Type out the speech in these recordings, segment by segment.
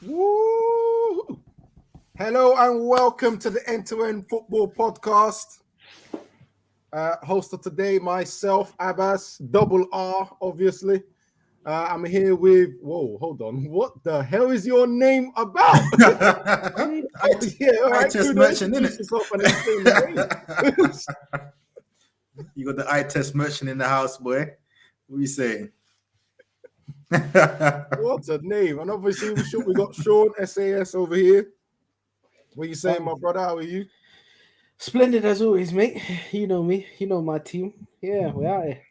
Woo! Hello and welcome to the End-to-End Football Podcast. Hosted today, myself, Abbas, double R, obviously. I'm here with, hold on. What the hell is your name about? All right, test merchant, innit? yourself and explain the name. You got the eye test merchant in the house, boy. What are you saying? What a name. And obviously, we got Sean, SAS over here. What are you saying, my brother? How are you? Splendid as always, mate. You know me. You know my team. Yeah, we're out here.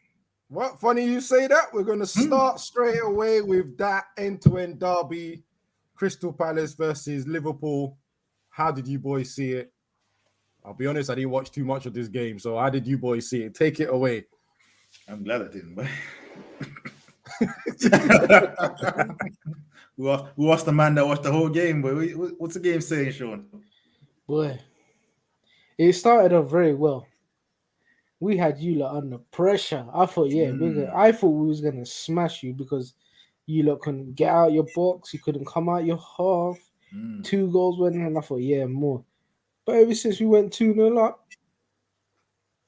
Well, funny you say that. We're going to start straight away with that end-to-end derby, Crystal Palace versus Liverpool. How did you boys see it? I'll be honest, I didn't watch too much of this game. So how did you boys see it? Take it away. I'm glad I didn't, boy. We watched the man that watched the whole game, boy. What's the game saying, Sean? Boy, it started off very well. We had you lot under pressure. I thought, I thought we was gonna smash you because you lot couldn't get out your box, you couldn't come out your half. 2 goals went in, and I thought, more. But ever since we went 2-0 up,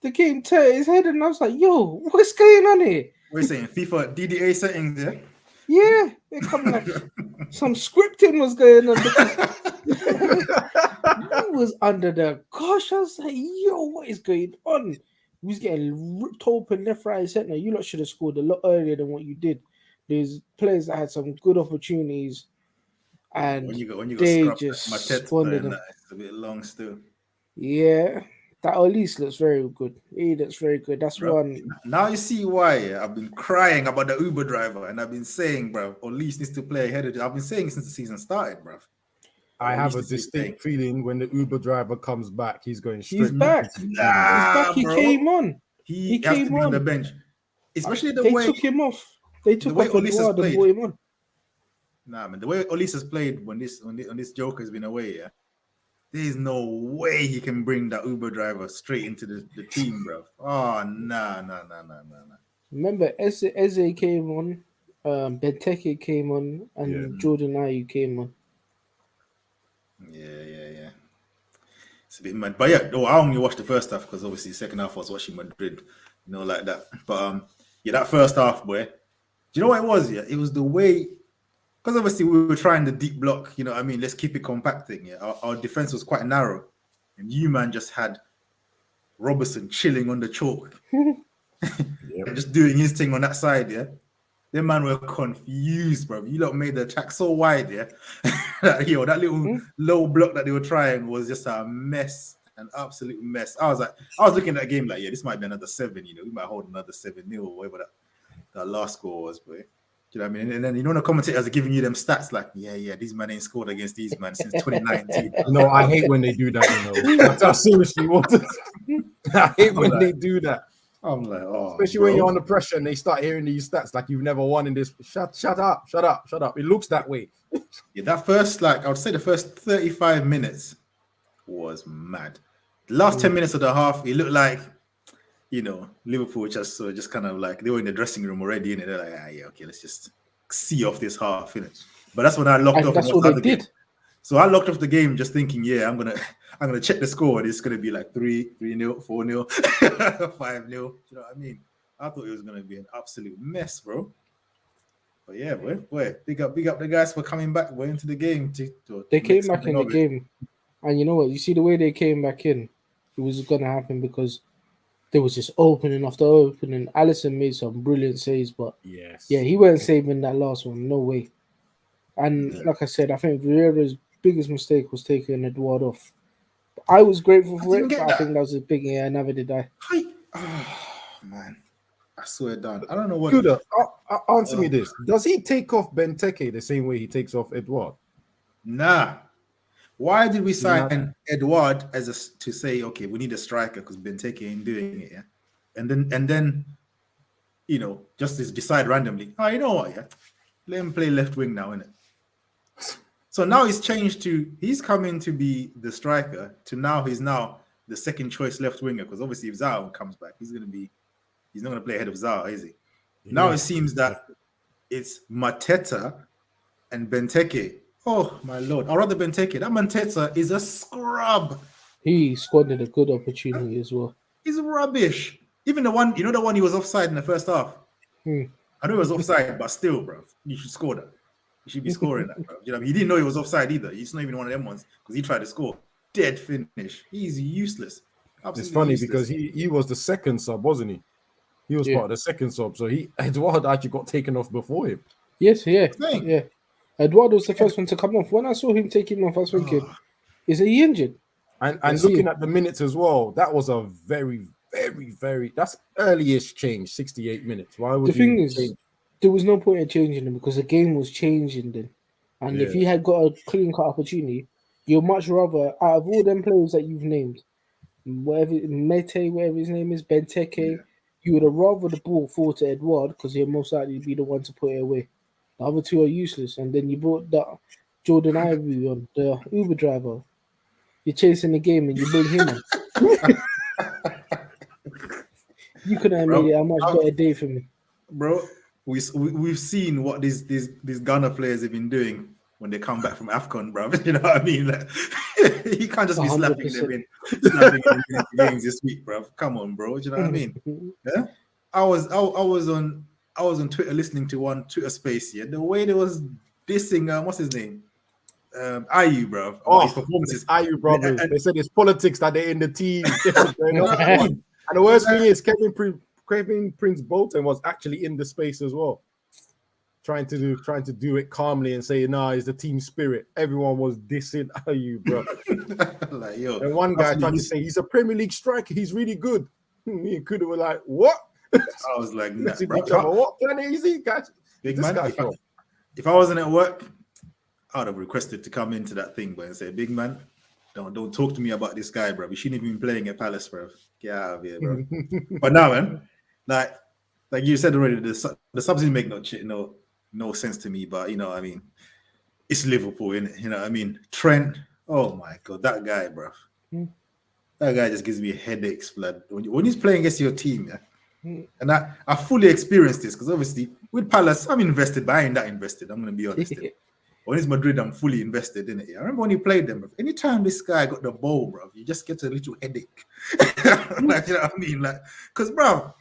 the game turned its head, and I was like, yo, what's going on here? We're saying FIFA DDA settings, yeah? Yeah, it come like some scripting was going on because I was under the gosh. I was like, yo, what is going on? We was getting ripped open left, right, and center. You lot should have scored a lot earlier than what you did. There's players that had some good opportunities, and when you they got just my squandered them. It's a bit long still. Yeah, that at least looks very good. He looks very good. That's bro, one. Now you see why I've been crying about the Uber driver, and I've been saying, bro, Olise needs to play ahead of it. I've been saying since the season started, bro. I have a distinct feeling when the Uber driver comes back, he's going straight. He's back. He's back. He came on. He came on the bench, especially the way they took him off. They took off Edouard and brought him on. Nah, man, the way Olise has played when this Joker has been away, yeah, there's no way he can bring that Uber driver straight into the team, bro. Oh, nah. Remember, Eze came on, Benteke came on, and Jordan Ayew came on. Yeah. It's a bit mad. But yeah, I only watched the first half because obviously the second half I was watching Madrid, like that. But that first half, boy. Do you know what it was? Yeah, it was the way, because obviously we were trying the deep block, you know what I mean? Let's keep it compact thing. Yeah, our defense was quite narrow, and you man just had Robertson chilling on the chalk, just doing his thing on that side. Yeah, them man were confused, bro. You lot made the attack so wide, yeah. that little low block that they were trying was just a mess, an absolute mess. I was looking at that game like, this might be another 7. We might hold another 7-0 or whatever that last score was, boy. Do you know what I mean? And then the commentators are giving you them stats like, these men ain't scored against these men since 2019. No, I hate when they do that. I seriously want to. I hate when they do that. I'm like, especially when you're under pressure and they start hearing these stats like you've never won in this. Shut up. It looks that way. That first, I would say the first 35 minutes was mad. The last 10 minutes of the half, it looked like, Liverpool just kind of like they were in the dressing room already, and they're like, okay, let's just see off this half, innit? But that's when I locked off. That's what they did. So I locked off the game just thinking, I'm gonna check the score. It's gonna be like 3-0, 4-0, 5-0. You know what I mean? I thought it was gonna be an absolute mess, bro. But yeah, boy, big up the guys for coming back into the game. They came back in the game, and you know what? You see the way they came back in, it was gonna happen because there was just opening after opening. Alisson made some brilliant saves, but he wasn't saving that last one. No way. And like I said, I think Vieira's biggest mistake was taking Edouard off. I was grateful for it, but I think that was a big never did I. Oh man, I swear down. I don't know what. Kuda, answer me this: does he take off Benteke the same way he takes off Edouard? Nah. Why did we sign Edouard to say, okay, we need a striker because Benteke ain't doing it, yeah? And then just decide randomly, you know what, yeah? Let him play left wing now, innit? So now he's changed he's coming to be the striker he's now the second choice left winger, because obviously if Zaha comes back, he's not gonna play ahead of Zaha, is he? Yeah. Now it seems that it's Mateta and Benteke. Oh my lord! I'd rather Benteke. That Manteta is a scrub. He squandered a good opportunity as well. He's rubbish. Even the one, the one he was offside in the first half. Hmm. I know he was offside, but still, bro, you should score that. You should be scoring that, bro. You know what I mean? He didn't know he was offside either. He's not even one of them ones because he tried to score. Dead finish. He's useless. Absolutely It's funny useless. because he was the second sub, wasn't he? He was part of the second sub, so Eduardo actually got taken off before him. Yes, yeah. Thing. Yeah. Eduardo was the first one to come off. When I saw him take him off, I was thinking, is he injured? And looking at the minutes as well, that was a very, very, very that's earliest change, 68 minutes. Why would The thing you is, change? there was no point in changing him because the game was changing then. And if Yeah. he had got a clean cut opportunity, you'd much rather, out of all them players that you've named, whatever Mete, whatever his name is, Benteke, you would have rather the ball fall to Eduard because he'll most likely be the one to put it away. The other two are useless. And then you brought that Jordan Ivory on, the Uber driver. You're chasing the game and you bring him on. You could have made it a much better day for me. Bro, we've seen what these Ghana players have been doing when they come back from AFCON, bro. You know what I mean? Like, you can't just be slapping them in games this week, bro. Come on, bro. Do you know what I mean? Yeah. I was on Twitter listening to one Twitter space here. The way they was dissing what's his name? Ayu, bro. His performances. Ayu brothers. They said it's politics that they're in the team. And the worst thing is Kevin Prince Bolton was actually in the space as well, trying to do it calmly and say, "Nah, it's the team spirit." Everyone was dissing Ayu, bro. Like, yo, and one guy tried to say he's a Premier League striker. He's really good. Me and Kuda were like, "What?" I was like, nah, bro. "What planet is he, guys?" Big man. If I wasn't at work, I'd have requested to come into that thing, bro, and say, "Big man, don't talk to me about this guy, bro. We shouldn't even be playing at Palace, bro. Get out of here, bro." But now, man, like you said already, the subs didn't make no sense to me. But you know, I mean, it's Liverpool, innit? You know what I mean? Trent, oh my god, that guy, bro. That guy just gives me headaches, blood. When he's playing against your team, yeah. And I fully experienced this because obviously with Palace, I'm invested, but I ain't that invested. I'm gonna be honest. When it's Madrid, I'm fully invested in it. I remember when he played them, bro. Anytime this guy got the ball, bro, you just get a little headache. Like, you know what I mean? Like, because, bro,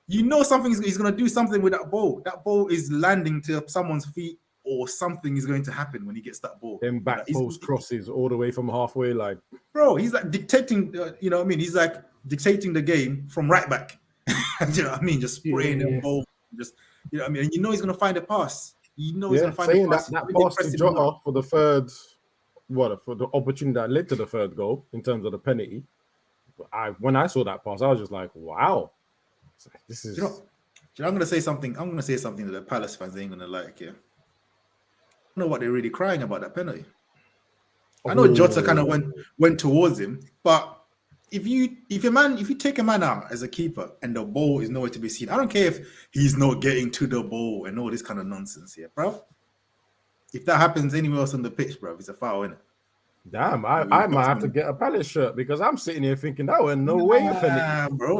you know he's going to do something with that ball. That ball is landing to someone's feet or something is going to happen when he gets that ball. Them back post crosses all the way from halfway line. Bro, he's like dictating, you know what I mean? He's like dictating the game from right back. You know what I mean? Just spraying the ball. Just, you know what I mean? And you know he's going to find a pass. You know he's going to find a pass. That pass to Jota for the third, for the opportunity that led to the third goal in terms of the penalty. When I saw that pass, I was just like, wow. This is... You know, I'm going to say something. I'm going to say something that the Palace fans ain't going to like, yeah. I don't know what they're really crying about that penalty. I know Jota kind of went towards him, but if you take a man out as a keeper and the ball is nowhere to be seen, I don't care if he's not getting to the ball and all this kind of nonsense here, bro. If that happens anywhere else on the pitch, bro, it's a foul, innit? Damn, I might have to get a Palace shirt because I'm sitting here thinking that was no way a penalty, bro.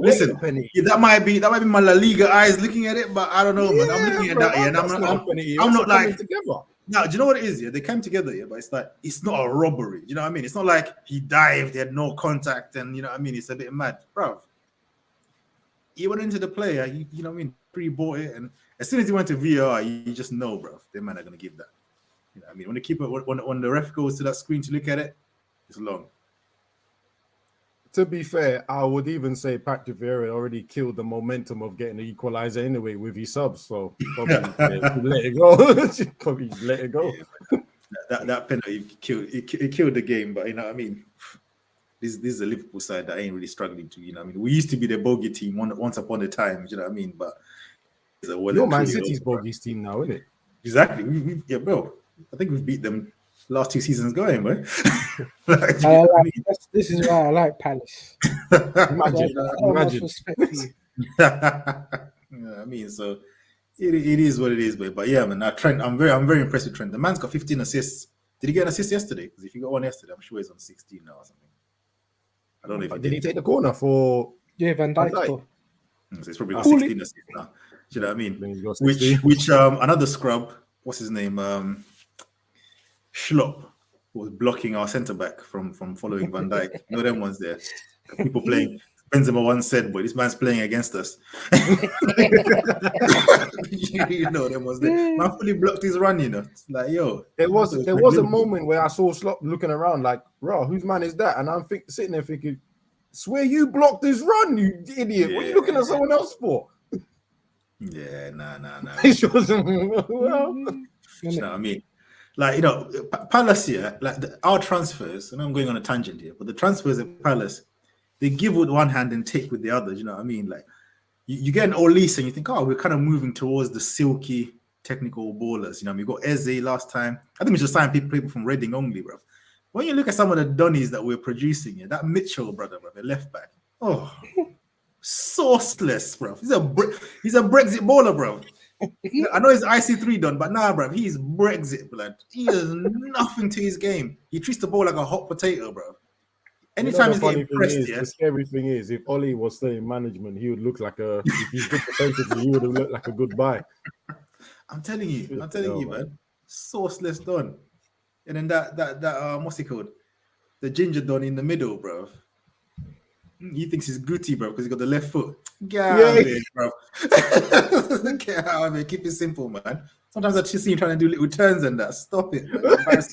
Listen, that might be my La Liga eyes looking at it, but I don't know, man. I'm looking at that, and I'm not like together. Now, do you know what it is? Yeah, they came together, yeah, but it's like it's not a robbery. You know what I mean? It's not like he dived, they had no contact, and you know what I mean. It's a bit mad, bro. He went into the player, you know what I mean, pre-bought it, and as soon as he went to VAR, you just know, bro, they man are gonna give that. You know what I mean? When the keeper, when the ref goes to that screen to look at it, it's long. To be fair, I would even say Patrick Vieira already killed the momentum of getting the equalizer anyway with his subs, so probably let it go. Probably let it go. That penalty killed the game, but you know what I mean. This is a Liverpool side that ain't really struggling to, you know what I mean. We used to be the bogey team once upon a time, you know what I mean. But it's a well. You're Man City's bogey's team now, isn't it? Exactly. Yeah, bro. I think we've beat them last 2 seasons going, man. This is why I like Palace. Imagine. Yeah, I mean, so it is what it is, but yeah, man. Now Trent, I'm very impressed with Trent. The man's got 15 assists. Did he get an assist yesterday? Because if he got one yesterday, I'm sure he's on 16 now or something. I don't know if he did. He take the corner for? Yeah, Van Dijk. So he's probably got 16 assists now. Do you know what I mean? Which another scrub. What's his name? Schlop was blocking our centre back from following Van Dijk. You know them ones there. People playing. Benzema once said, "Boy, this man's playing against us." You know them ones there. Man fully blocked his run. You know, it's like yo. There was a moment where I saw Slop looking around like, "Bro, whose man is that?" And I'm sitting there thinking, "Swear you blocked his run, you idiot! What are you looking at someone else for?" Yeah, nah. It wasn't well. You know what I mean? Like, you know, Palace here, like our transfers, and I'm going on a tangent here, but the transfers at Palace, they give with one hand and take with the other. You know what I mean? Like, you get an Olise and you think, oh, we're kind of moving towards the silky, technical ballers. You know, we got Eze last time. I think we should sign people from Reading only, bro. When you look at some of the Donnies that we're producing here, that Mitchell brother, bro, the left back, oh, sourceless, bro. He's a Brexit baller, bro. I know he's IC3 done, but nah, bro, he's Brexit, blood. He has nothing to his game. He treats the ball like a hot potato, bro. Anytime he's getting pressed, the scary thing is, if Ollie was still in management, he would look like if he's good defensively, he would have looked like a good buy. I'm telling you, man. Sourceless done. And then that what's he called? The ginger don in the middle, bro. He thinks he's Guti, bro, because he got the left foot. Get out of here, bro. Get out of here. Keep it simple, man. Sometimes I just see him trying to do little turns and that. Stop it, man.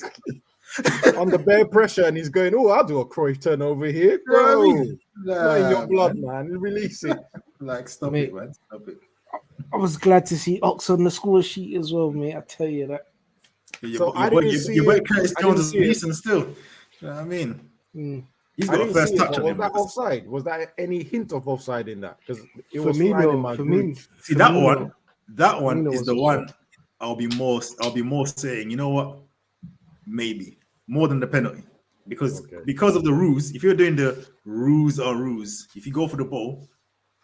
Under bare pressure, and he's going, "Oh, I'll do a Cruyff turn over here, bro. Not in your blood, man. Release it." Like, stop it, man. Stop it. I was glad to see Ox on the score sheet as well, mate. I tell you that. So I didn't see it. Curtis Jones is decent still. You know what I mean? He's got a first touch on him. Was that offside? Was that any hint of offside in that? Because it was for me. See that one is the one I'll be more saying, you know what? Maybe more than the penalty. Because of the rules, if you're doing the rules, if you go for the ball,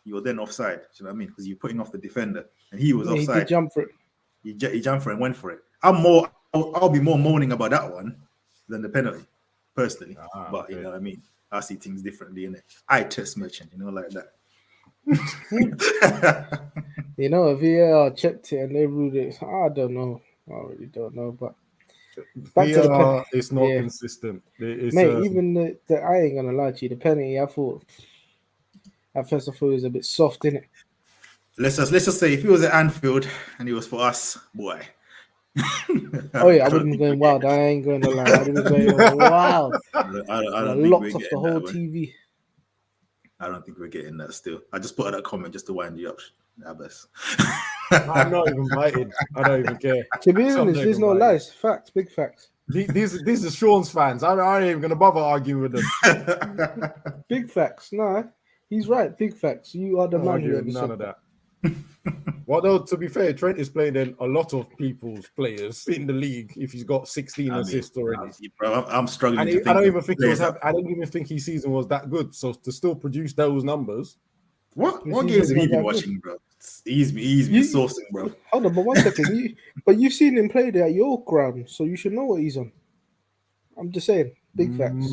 you're then offside. You know what I mean? Because you're putting off the defender, and he was offside. He did jump for it. He jumped for it and went for it. I'll be more moaning about that one than the penalty, personally. But you know what I mean? I see things differently in it. I test merchant, you know, like that. You know, VAR checked it and they ruled it. I don't know. I really don't know, but back to the it's not consistent. Mate, even the I ain't gonna lie to you, the penalty, at first I thought it was a bit soft, innit? Let's just say if he was at Anfield and he was for us, boy. Oh yeah, I wouldn't be going wild. I ain't going to lie. I wouldn't be going wild. I don't locked off the whole TV. I don't think we're getting that still. I just put out that comment just to wind you up. Abbas. I'm not even biting. I don't even care. To be honest, there's no lies. Facts, big facts. These are Sean's fans. I ain't even gonna bother arguing with them. Big facts. No, he's right. Big facts. You are the man who none of that. Well, though, to be fair, Trent is playing in a lot of people's players in the league. If he's got 16 assists already, bro, I'm struggling. I don't even think his season was that good. So to still produce those numbers, what games have you been watching, bro? He's been sourcing, bro. Hold on, but 1 second. But you've seen him play there at your ground, so you should know what he's on. I'm just saying, big facts.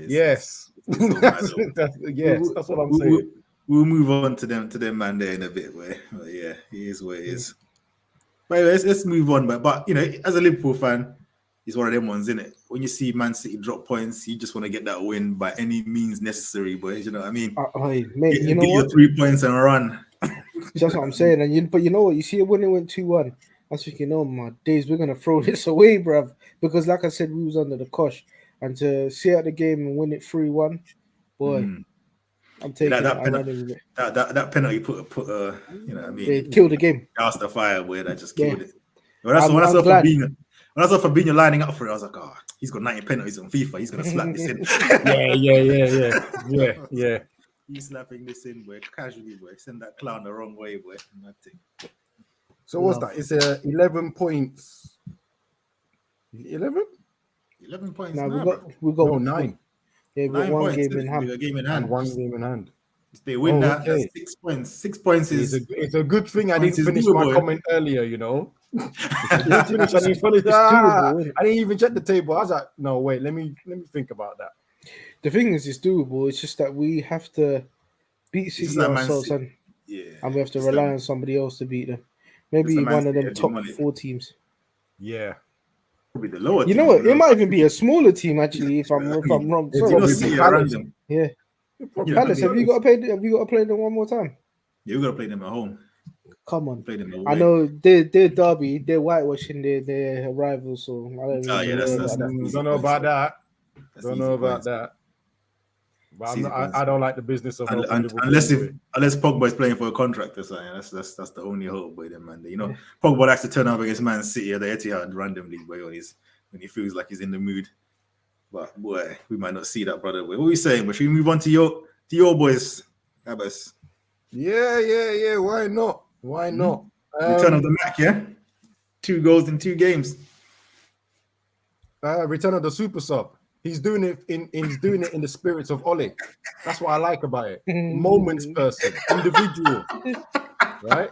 Yes, that's what I'm saying. We'll move on to them man there in a bit, but yeah, it is what it is. But anyway, let's move on. But you know, as a Liverpool fan, it's one of them ones, isn't it? When you see Man City drop points, you just want to get that win by any means necessary, boys. You know what I mean? Mate, you know get your 3 points and run. That's what I'm saying. But you know what? You see it when it went 2-1. I was thinking, oh my days, we're gonna throw this away, bruv. Because like I said, we was under the cosh, and to see out the game and win it 3-1, boy, I'm taking that penalty put you know what I mean? It killed the game. That's the fire, boy. That just killed it. When I saw Fabinho lining up for it, I was like, oh, he's got 90 penalties on FIFA. He's gonna slap this in. Yeah. He's slapping this in, boy. Casually, boy. Send that clown the wrong way, boy. Nothing. So what's that? It's 11 points. 11? 11 points. No, we got 9. Yeah, we got 9 one points. game in hand. And 1 game in hand. If they win that's 6 points. 6 points is it's a good thing I didn't finish my comment earlier, you know. I didn't even check the table. I was like, no, wait, let me think about that. The thing is, it's doable. It's just that we have to beat It's just City like Man ourselves, City. Yeah. and we have to Just rely like, on somebody else to beat them. just like Maybe Man one of City them every top money. 4 teams. Yeah. Probably the lower You team. know what? It might even be a smaller team actually. If I'm wrong, It'll sorry. You know, probably be City are Palace. random. Yeah, It'll probably Yeah, be Palace. yeah. Have you got to play? Have you got to play them one more time? Yeah, we gotta play them at home. Come on. Play them I away. know they're Derby. They're whitewashing their rivals, so I don't Oh need yeah, to worry about that. easy Don't know points, about though. that. That's Don't easy know about points. that. But It's I'm easy not, points. I don't like the business of helping Liverpool Unless anyway. Pogba is playing for a contract or something, that's the only hope by them, man. You know, Pogba likes to turn up against Man City at the Etihad randomly, boy, when he feels like he's in the mood. But boy, we might not see that, brother. Boy. What are we saying? But should we move on to your boys, Abbas? Yeah. Why not? Why not? Return of the Mac, yeah. 2 goals in 2 games. Return of the super sub. He's doing it in the spirits of Ole. That's what I like about it. Moments person, individual, right?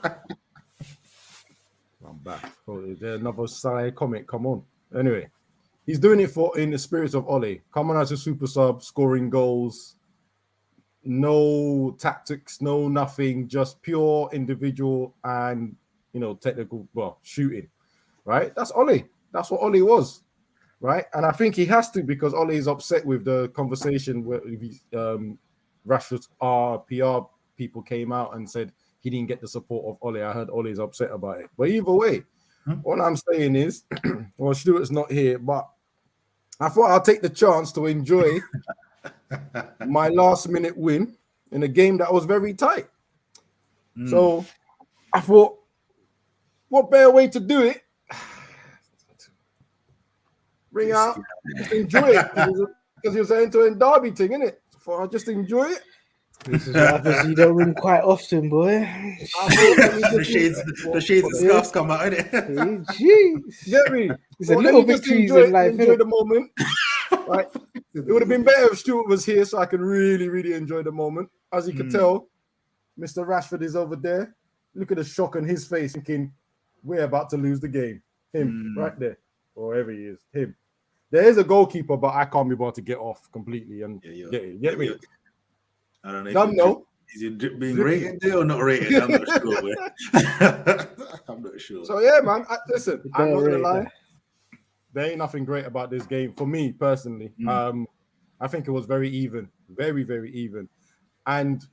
I'm back. Oh, is there another side comment? Come on. Anyway, he's doing it in the spirits of Ole. Coming as a super sub, scoring goals, no tactics, no nothing, just pure individual and technical, shooting. Right? That's Ole. That's what Ole was. Right, and I think he has to because Ole is upset with the conversation where Rashford's PR people came out and said he didn't get the support of Ole. I heard Ole is upset about it. But either way, what I'm saying is, well, Stuart's not here, but I thought I'll take the chance to enjoy my last-minute win in a game that was very tight. So I thought, what better way to do it? Bring out, just enjoy it because it was an end-to-end derby thing, innit? So I'll just enjoy it. This is what happens. You don't win quite often, boy. The shades and scarves come out, innit? Jeez. Get me? It's a Well, little let me just victories enjoy in life, enjoy innit? the moment. Right? It would have been better if Stuart was here so I could really, really enjoy the moment. As you could tell, Mr. Rashford is over there. Look at the shock on his face, thinking we're about to lose the game. Him, right there, or wherever he is. Him. There is a goalkeeper, but I can't be able to get off completely and get me. I don't know. Is your drip being rated there or not rated? I'm not sure. I'm not sure. So yeah, man. Listen, I'm not gonna rate lie. that. There ain't nothing great about this game for me personally. I think it was very even, very, very even. And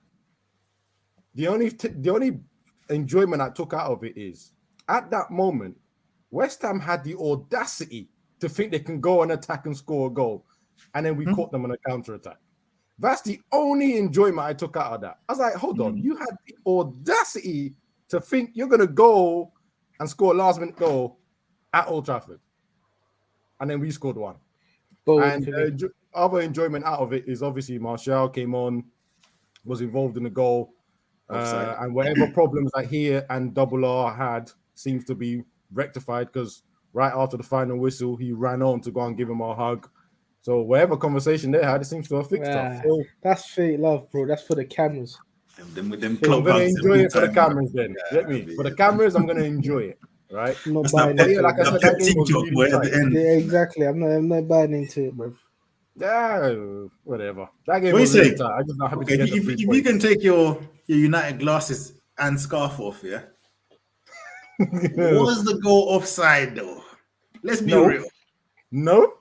the only enjoyment I took out of it is at that moment, West Ham had the audacity to think they can go and attack and score a goal, and then we caught them on a counter attack. That's the only enjoyment I took out of that. I was like, hold on, you had the audacity to think you're gonna go and score a last minute goal at Old Trafford, and then we scored one. And other enjoyment out of it is obviously Martial came on, was involved in the goal, and whatever problems that he and Double R had seems to be rectified because right after the final whistle, he ran on to go and give him a hug. So whatever conversation they had, it seems to have fixed up. So that's fake love, bro. That's for the cameras. Them I'm gonna enjoy it for the cameras then. Get me? For the cameras, I'm gonna enjoy it. Right? I'm not buying But yeah, like I said, that game was really tight. Yeah, exactly. I'm not buying into it, bro. Yeah, whatever. That game was really tight. I'm just not happy to get the 3 points. If you can take your United glasses and scarf off, yeah. Was the goal offside though? Let's be real. No.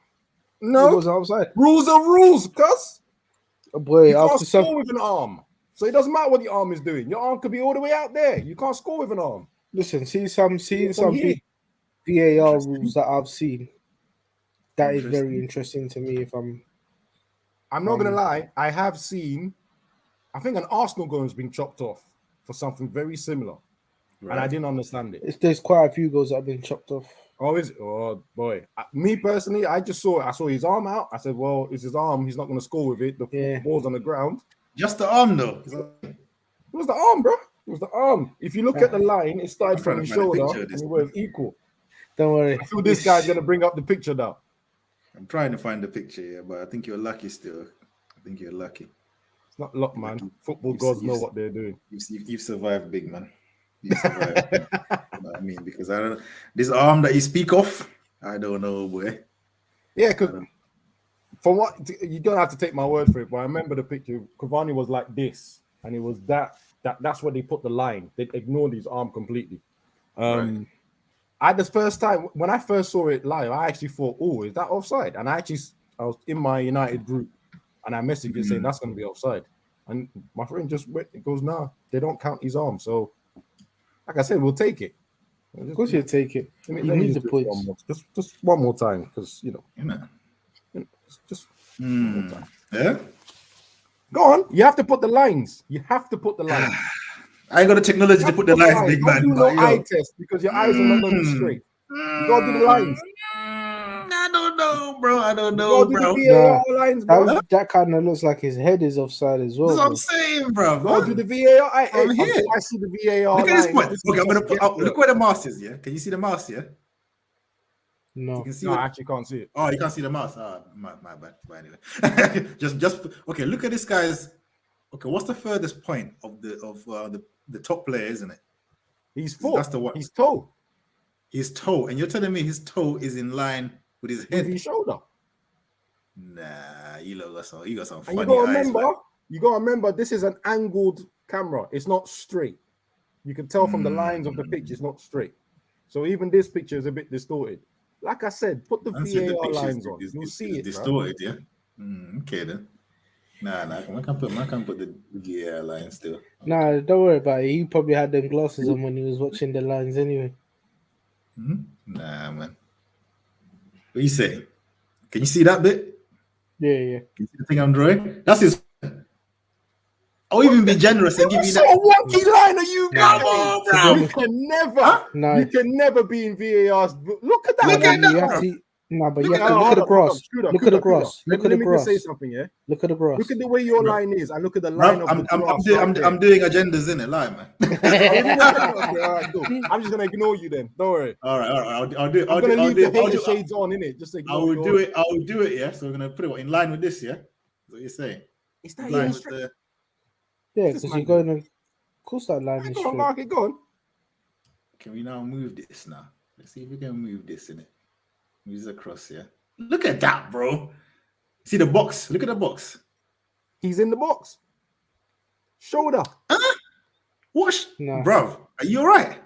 It was outside. Rules are rules, cuz. Oh boy, you can't score with an arm. So it doesn't matter what the arm is doing. Your arm could be all the way out there. You can't score with an arm. Listen, seeing some VAR rules that I've seen. That is very interesting to me. I'm not gonna lie, I have seen. I think an Arsenal goal has been chopped off for something very similar, and I didn't understand it. There's quite a few goals that have been chopped off. Oh, is it? Oh boy. Me personally, I just saw it. I saw his arm out. I said, "Well, it's his arm. He's not going to score with it. The ball's on the ground." Just the arm, though. It was the arm, bro. It was the arm. If you look at the line, it started from his shoulder, and it was equal. Don't worry. I feel this guy's going to bring up the picture now. I'm trying to find the picture here, but I think you're lucky still. I think you're lucky. It's not luck, man. Football gods know what they're doing. You've survived, big man. You've survived. You know what I mean, because I don't. This arm that you speak of, I don't know, boy. Yeah, because from what you don't have to take my word for it, but I remember the picture. Cavani was like this, and it was that's where they put the line. They ignored his arm completely. Right. At the first time when I first saw it live, I actually thought, "Oh, is that offside?" And I was in my United group, and I messaged it saying that's going to be offside. And my friend just went, it goes, "Nah, they don't count his arm." So, like I said, we'll take it. Of course, you take it. You Let me need the just do it points. just one more time, because Yeah. just one more time. Yeah. Go on. You have to put the lines. You have to put the lines. I ain't got the technology to put the lines, big Don't man. do But, no eye test, because your eyes are not going to be straight. You gotta do the lines. I don't know, bro. I don't You know, gotta do the bro. VAR lines, bro. That kind of looks like his head is offside as well. That's what I'm Bro. saying, bro. You gotta do the VAR. I'm here. Until I see the VAR Look at this lines. point. This is Okay, I'm just gonna put. guesswork. Look where the mouse is. Yeah, can you see the mouse? Yeah, you No. can see. No, What, I actually can't see it. oh, you can't see the mouse. Ah, my bad. But anyway, just okay. Look at this guy's. Okay, what's the furthest point of the top player, isn't it? He's That's foot. the one. His toe His toe, and you're telling me his toe is in line with his with head? his shoulder. Nah, you got some And funny eyes, man. you gotta remember, this is an angled camera. It's not straight. You can tell from the lines of the pitch, it's not straight. So even this picture is a bit distorted. Like I said, put the I said the VAR picture lines on. You'll see is it, bro. distorted, yeah. Okay then. Nah, I can put the VAR line still. Nah, don't worry about it. He probably had them glasses on when he was watching the lines anyway. Nah, man. What you say? Can you see that bit? Yeah. Can you see the thing I'm drawing? That's his. I'll even be generous and give you What that. sort of wonky line are you Come getting? on, To be bro. honest, You can never be in VAR's. Look at that. Look at you that, have bro. to. Nah, but you Look have at to look at the grass. Look at the Kuda. grass. Look at the Let me just say grass. something, yeah? Look at the grass. Look at the way your Bro. line is, and look at the line Bro, of the grass. I'm doing agendas in it, lie, man. Okay, all right, cool. I'm just gonna ignore you then. Don't worry. All right. I'll do. I'm gonna leave the hater shades on, innit? Just I ignore will do it. I will do it. Yeah. So we're gonna put it in line with this. Yeah. That's what you're saying. Is that In line even with straight? the. Yeah, because you're going to. Of course, that line is Go on, straight. Mark, go on. Can we now move this now? Let's see if we can move this in it. Move this across here. Look at that, bro. See the box? Look at the box. He's in the box. Shoulder. What? Nah. Bro, are you all right?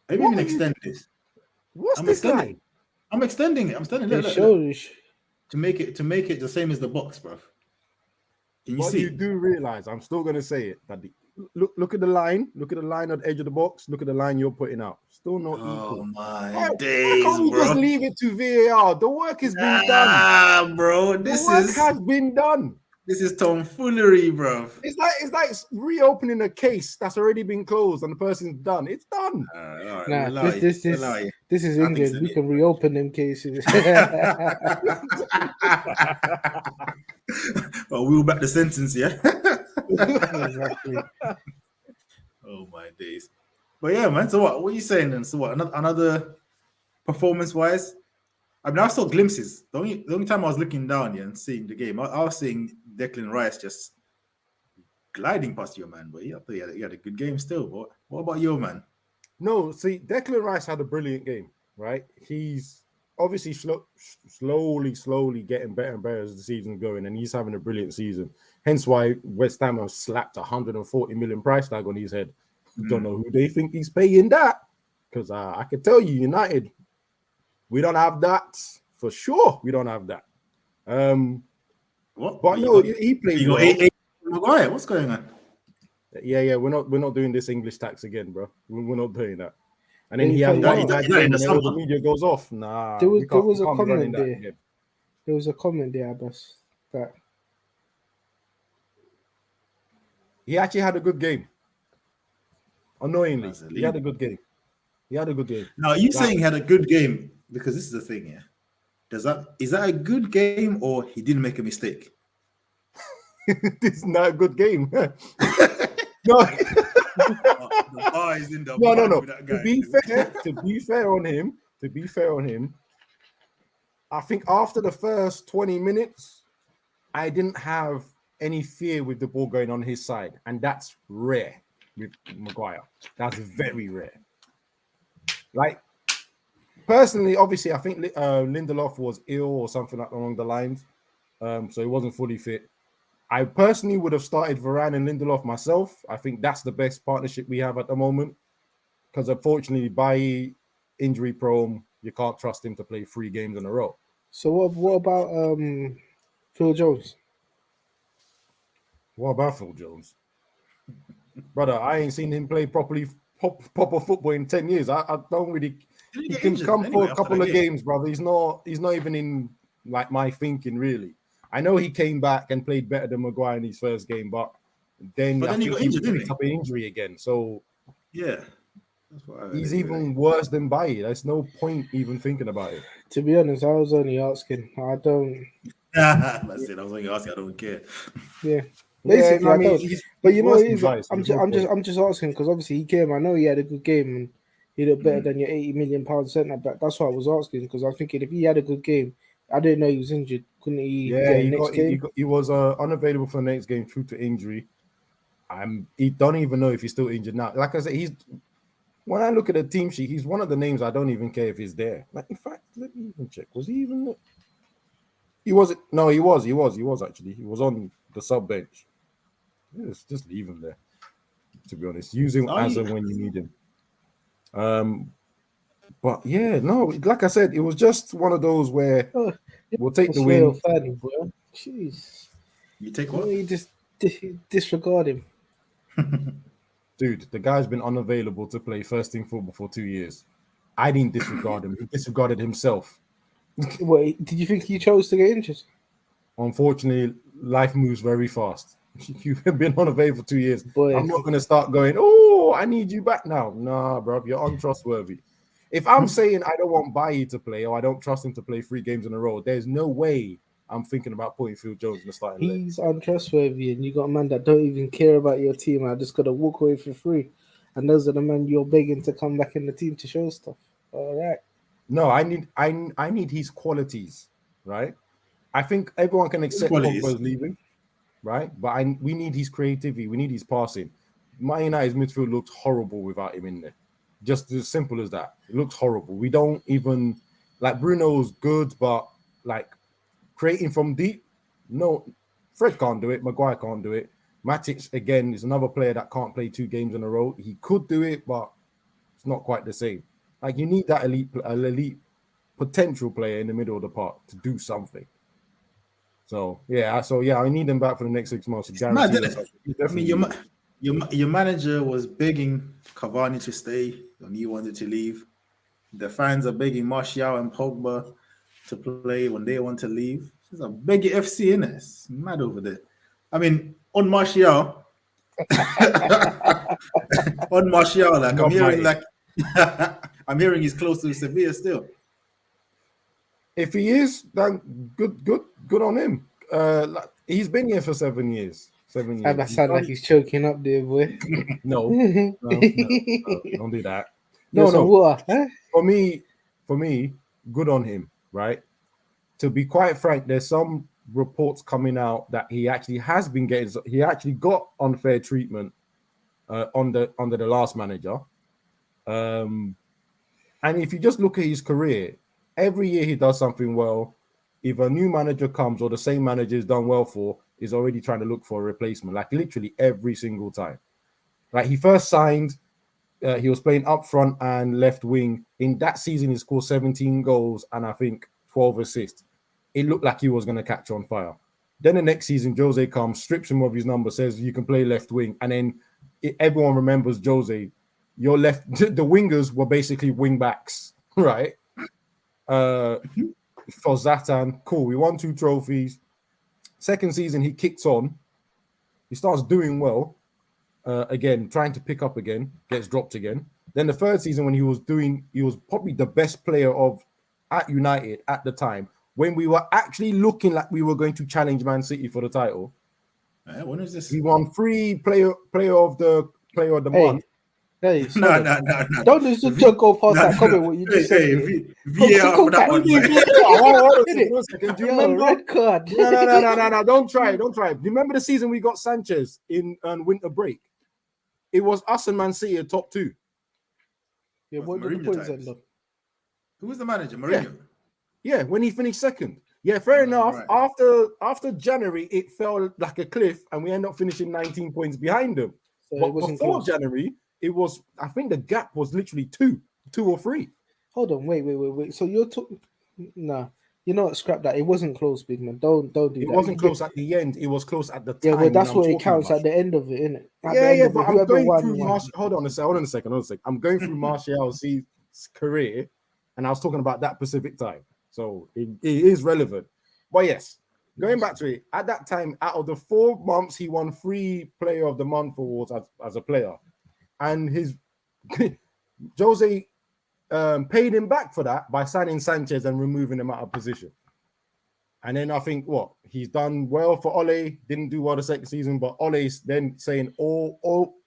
Let me What even are you- extend this. What's I'm this extending. line? I'm extending it. I'm extending it. His Look. shoulders. To make it the same as the box, bro. Can you But see? you do realize, I'm still gonna say it, that look at the line. Look at the line at the edge of the box. Look at the line you're putting out. Still not equal. Oh my Why days, can't we bro. just leave it to VAR? The work has been done. Ah, bro. The work has been done. This is tomfoolery, bro. It's like reopening a case that's already been closed and the person's done. It's done. All right, Nah, we'll this is England. We can reopen them cases. Well, we'll back the sentence, yeah. Exactly. Oh my days. But yeah, man. So what are you saying then? So what? Another performance-wise? I mean, I saw glimpses. The only time I was looking down here and seeing the game, I was seeing Declan Rice just gliding past your man. But yeah, he had a good game still. But what about your man? No, see, Declan Rice had a brilliant game, right? He's obviously slowly getting better and better as the season's going, and he's having a brilliant season. Hence why West Ham have slapped 140 million price tag on his head. Don't know who they think he's paying that, because I can tell you, United, we don't have that for sure. We don't have that. What? But no, he played. You got Maguire. What's going on? Yeah. We're not doing this English tax again, bro. We're not doing that. And then Yeah, he has you one can't. bad game, and then all the media goes off. Nah, There was a can't be running comment that there. again. There was a comment there, Abbas, that He actually had a good game. Annoyingly, That's he had a good game. Now, are you saying he had a good game? Because this is the thing, yeah. Is that a good game, or he didn't make a mistake? This is not a good game. No. The bar is in the No. with that guy. To be fair on him, I think after the first 20 minutes, I didn't have any fear with the ball going on his side, and that's rare with Maguire. That's very rare. Like, personally, obviously, I think Lindelof was ill or something along the lines, so he wasn't fully fit. I personally would have started Varane and Lindelof myself. I think that's the best partnership we have at the moment, because unfortunately, by injury prone, you can't trust him to play 3 games in a row. So what about Phil Jones? What about Phil Jones? Brother, I ain't seen him play proper football in 10 years. I don't really. Did He get can injured come anyway for a after couple that of game? games, brother. He's not even in like my thinking, really. I know he came back and played better than Maguire in his first game, but then But I then he think got he injured, didn't picked he? up an injury again. So Yeah. That's what I heard he's anyway. even worse than Bailly. There's no point even thinking about it. To be honest, I was only asking. I don't. That's it. I was going to ask you. I don't care. Yeah. Yeah, Basically, I I mean, don't. he's But you know, worse it than is. Vice. There's no point. I'm just asking because obviously he came. I know he had a good game and he looked better than your £80 million centre back. That's why I was asking because I'm thinking if he had a good game, I didn't know he was injured. Couldn't he Yeah, get a next game? he was unavailable for the next game due to injury. He don't even know if he's still injured now. Like I said, he's when I look at the team sheet, he's one of the names I don't even care if he's there. Like, in fact, let me even check. Was he even? He wasn't. No, he was. He was actually. He was on the sub bench. Just leave him there. To be honest, use him Are as you? and when you need him. But yeah, no, like I said, it was just one of those where Oh, we'll take the Israel win. fan, bro. Jeez. You take Why what? don't you just disregard him? Dude, the guy's been unavailable to play first team football for 2 years. I didn't disregard him. He disregarded himself. Wait, did you think he chose to get injured? Unfortunately, life moves very fast. You've been unavailable for 2 years. Boy, I'm not going to start going, oh, I need you back now. Nah, bro, you're untrustworthy. If I'm saying I don't want Bailly to play or I don't trust him to play 3 games in a row, there's no way I'm thinking about putting Phil Jones in the starting leg. he's untrustworthy, and you got a man that don't even care about your team. I just gotta walk away for free, and those are the men you're begging to come back in the team to show stuff. All right. No, I need his qualities, right? I think everyone can accept qualities. Pogba's leaving, right? But we need his creativity. We need his passing. Man United's midfield looks horrible without him in there. Just as simple as that. It looks horrible. We don't even like Bruno's good, but like creating from deep, no. Fred can't do it. Maguire can't do it. Matic again is another player that can't play 2 games in a row. He could do it, but it's not quite the same. Like you need that elite potential player in the middle of the park to do something. So I need them back for the next 6 months. Mad, Guarantee isn't it? I mean, your manager was begging Cavani to stay, and he wanted to leave. The fans are begging Martial and Pogba to play when they want to leave. It's a beg FC, innit? It's mad over there. I mean, on Martial, like I'm hearing, like I'm hearing he's close to Sevilla still. If he is, then good on him. He's been here for 7 years. 7 years. That sound like he's choking up there, boy. No, don't do that. No, water, huh? For me, good on him, right? To be quite frank, there's some reports coming out that he actually got unfair treatment under the last manager. And if you just look at his career, every year he does something well. If a new manager comes or the same manager is done well for, is already trying to look for a replacement, like literally every single time. Like he first signed, he was playing up front and left wing. In that season, he scored 17 goals and I think 12 assists. It looked like he was going to catch on fire. Then the next season, Jose comes, strips him of his number, says you can play left wing. And then everyone remembers Jose. Your left, the wingers were basically wing backs, right? For Zlatan, cool. We won 2 trophies. Second season, he kicks on. He starts doing well. Again, trying to pick up again, gets dropped again. Then the third season, when he was probably the best player at United at the time, when we were actually looking like we were going to challenge Man City for the title. When is this? He won 3 player of the month. Hey, No. Don't just go past that comment. What you just said. VAR for that one. One second. Do you remember? Red card. No. Don't try. Do you remember the season we got Sanchez in winter break? It was us and Man City at top 2. Yeah, what did the points end on? Who was the manager? Mourinho. Yeah, when he finished second. Yeah, fair enough. Right. After January, it fell like a cliff, and we ended up finishing 19 points behind them. So But it wasn't before close. January, it was. I think the gap was literally two or three. Hold on, wait. So you're talking? Nah, you know what? Scrap that. It wasn't close, big man. Don't do It that. wasn't close at the end. It was close at the Yeah, well, time. that's I'm what it talking counts about. at the end of it, innit? At the Yeah, end yeah, of but it, I'm whoever going won, through won. Martial. Hold on a second. I'm going through Martial's career, and I was talking about that Pacific time. So it is relevant. But yes, going back to it, at that time, out of the 4 months, he won 3 Player of the Month awards as a player, and his Jose paid him back for that by signing Sanchez and removing him out of position. And then I think he's done well for Ole, didn't do well the second season, but Ole's then saying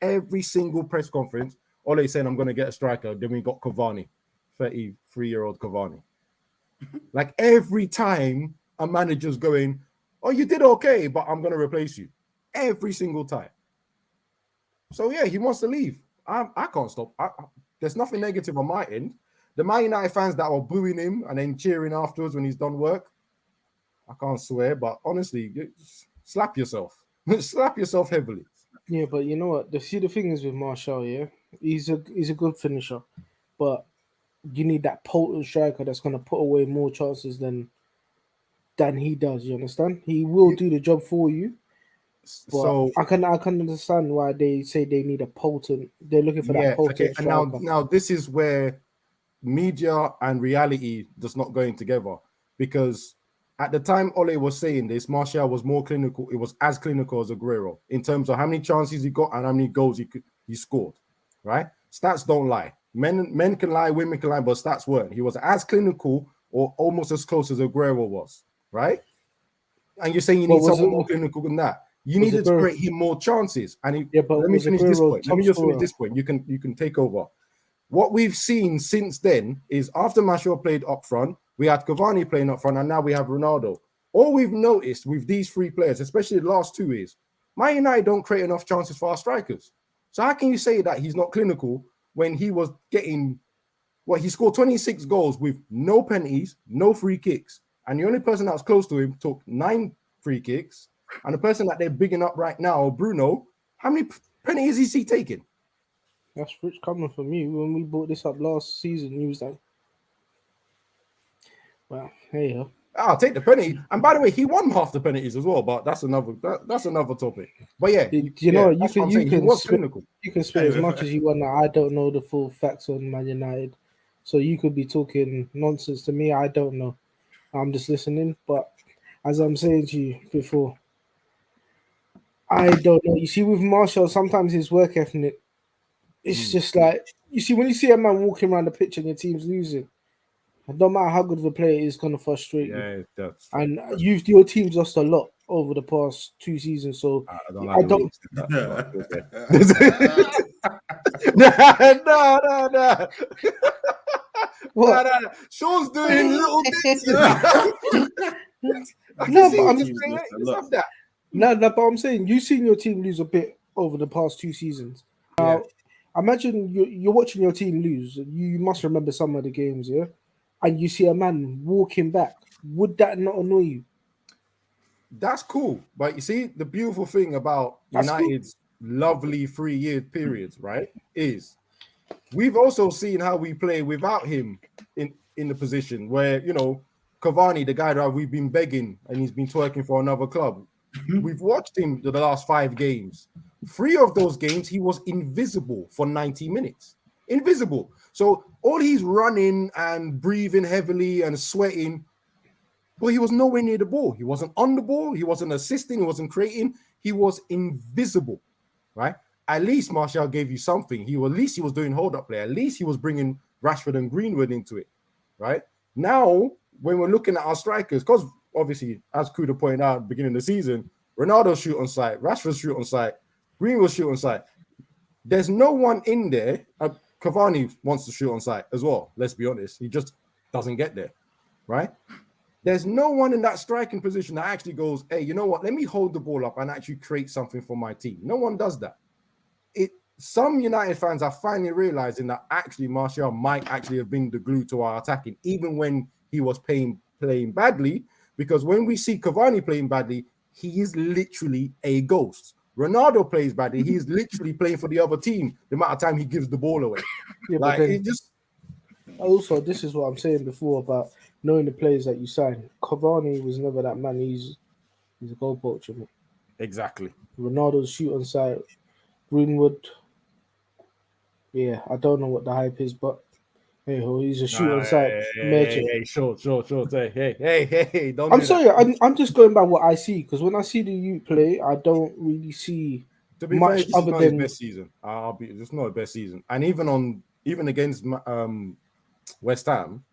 every single press conference, Ole saying I'm going to get a striker. Then we got Cavani, 33-year-old Cavani. Like every time a manager's going, oh, you did okay, but I'm going to replace you. Every single time. So yeah, he wants to leave. I can't stop. There's nothing negative on my end. The Man United fans that were booing him and then cheering afterwards when he's done work, I can't swear, but honestly, slap yourself. Slap yourself heavily. Yeah, but you know what? The thing is with Martial, yeah, he's a good finisher, but you need that potent striker that's gonna put away more chances than he does. You understand? He will do the job for you, but So I can understand why they say they need a potent. They're looking for that yeah, okay. potent And striker. now this is where media and reality does not going together, because at the time Ole was saying this, Martial was more clinical. It was as clinical as Aguero in terms of how many chances he got and how many goals he scored. Right? Stats don't lie. Men can lie, women can lie, but stats weren't. He was as clinical or almost as close as Aguero was. Right? And you're saying you What need was someone it? more clinical than that. You Was needed to Aguero? create him more chances. And Yeah, but let me was finish this Aguero point. Let top me just finish scorer? this point. You can take over. What we've seen since then is after Martial played up front, we had Cavani playing up front, and now we have Ronaldo. All we've noticed with these 3 players, especially the last 2, is Man United don't create enough chances for our strikers. So how can you say that he's not clinical when he was getting he scored 26 goals with no penalties, no free kicks, and the only person that was close to him took 9 free kicks, and the person that they're bigging up right now, Bruno, how many penalties is he taking? That's rich coming from you. When we brought this up last season, he was like, "Well, hey, yo." I'll take the penalty. And by the way, he won half the penalties as well, but that's another topic. But yeah, You know what? that's what I'm saying. He was clinical. You can spit as much as you want. I don't know the full facts on Man United, so you could be talking nonsense to me. I don't know. I'm just listening. But as I'm saying to you before, I don't know. You see, with Marshall, sometimes his work ethic, it's just like you see when you see a man walking around the pitch and your team's losing. It don't matter how good of a player is going to frustrate you. Yeah, that's And your team's lost a lot over the past 2 seasons, so I don't like the way you said that. No. what? No. Sean's doing little bits. No, but I'm just saying lost that. no, but I'm saying you've seen your team lose a bit over the past 2 seasons. Now, imagine you're watching your team lose. You must remember some of the games, yeah? And you see a man walking back. Would that not annoy you? That's cool. But you see, the beautiful thing about That's cool. United's lovely 3-year periods, right, is we've also seen how we play without him in the position where, Cavani, the guy that we've been begging and he's been twerking for another club. We've watched him the last 5 games. 3 of those games, he was invisible for 90 minutes. Invisible. So all he's running and breathing heavily and sweating, but he was nowhere near the ball. He wasn't on the ball. He wasn't assisting. He wasn't creating. He was invisible, right? At least Martial gave you something. At least he was doing hold-up play. At least he was bringing Rashford and Greenwood into it, right? Now, when we're looking at our strikers, because obviously, as Kuda pointed out at the beginning of the season, Ronaldo shoot on sight, Rashford shoot on sight, Greenwood shoot on sight. There's no one in there. Cavani wants to shoot on sight as well. Let's be honest. He just doesn't get there, right? There's no one in that striking position that actually goes, hey, you know what? Let me hold the ball up and actually create something for my team. No one does that. some United fans are finally realizing that actually Martial might actually have been the glue to our attacking, even when he was playing badly. Because when we see Cavani playing badly, he is literally a ghost. Ronaldo plays badly, he is literally playing for the other team the amount of time he gives the ball away. Yeah, Like, but then it just also this is what I'm saying before about knowing the players that you sign. Cavani was never that man. He's a goal poacher. Man. exactly. Ronaldo's shoot on sight. Greenwood, yeah, I don't know what the hype is, but hey ho, he's a shoot on sight merchant. Hey, sure. Hey, don't I'm do that. sorry, I'm just going by what I see because when I see the youth play, I don't really see To be fair, much this is other not his than best season. It's not his best season. And even against West Ham,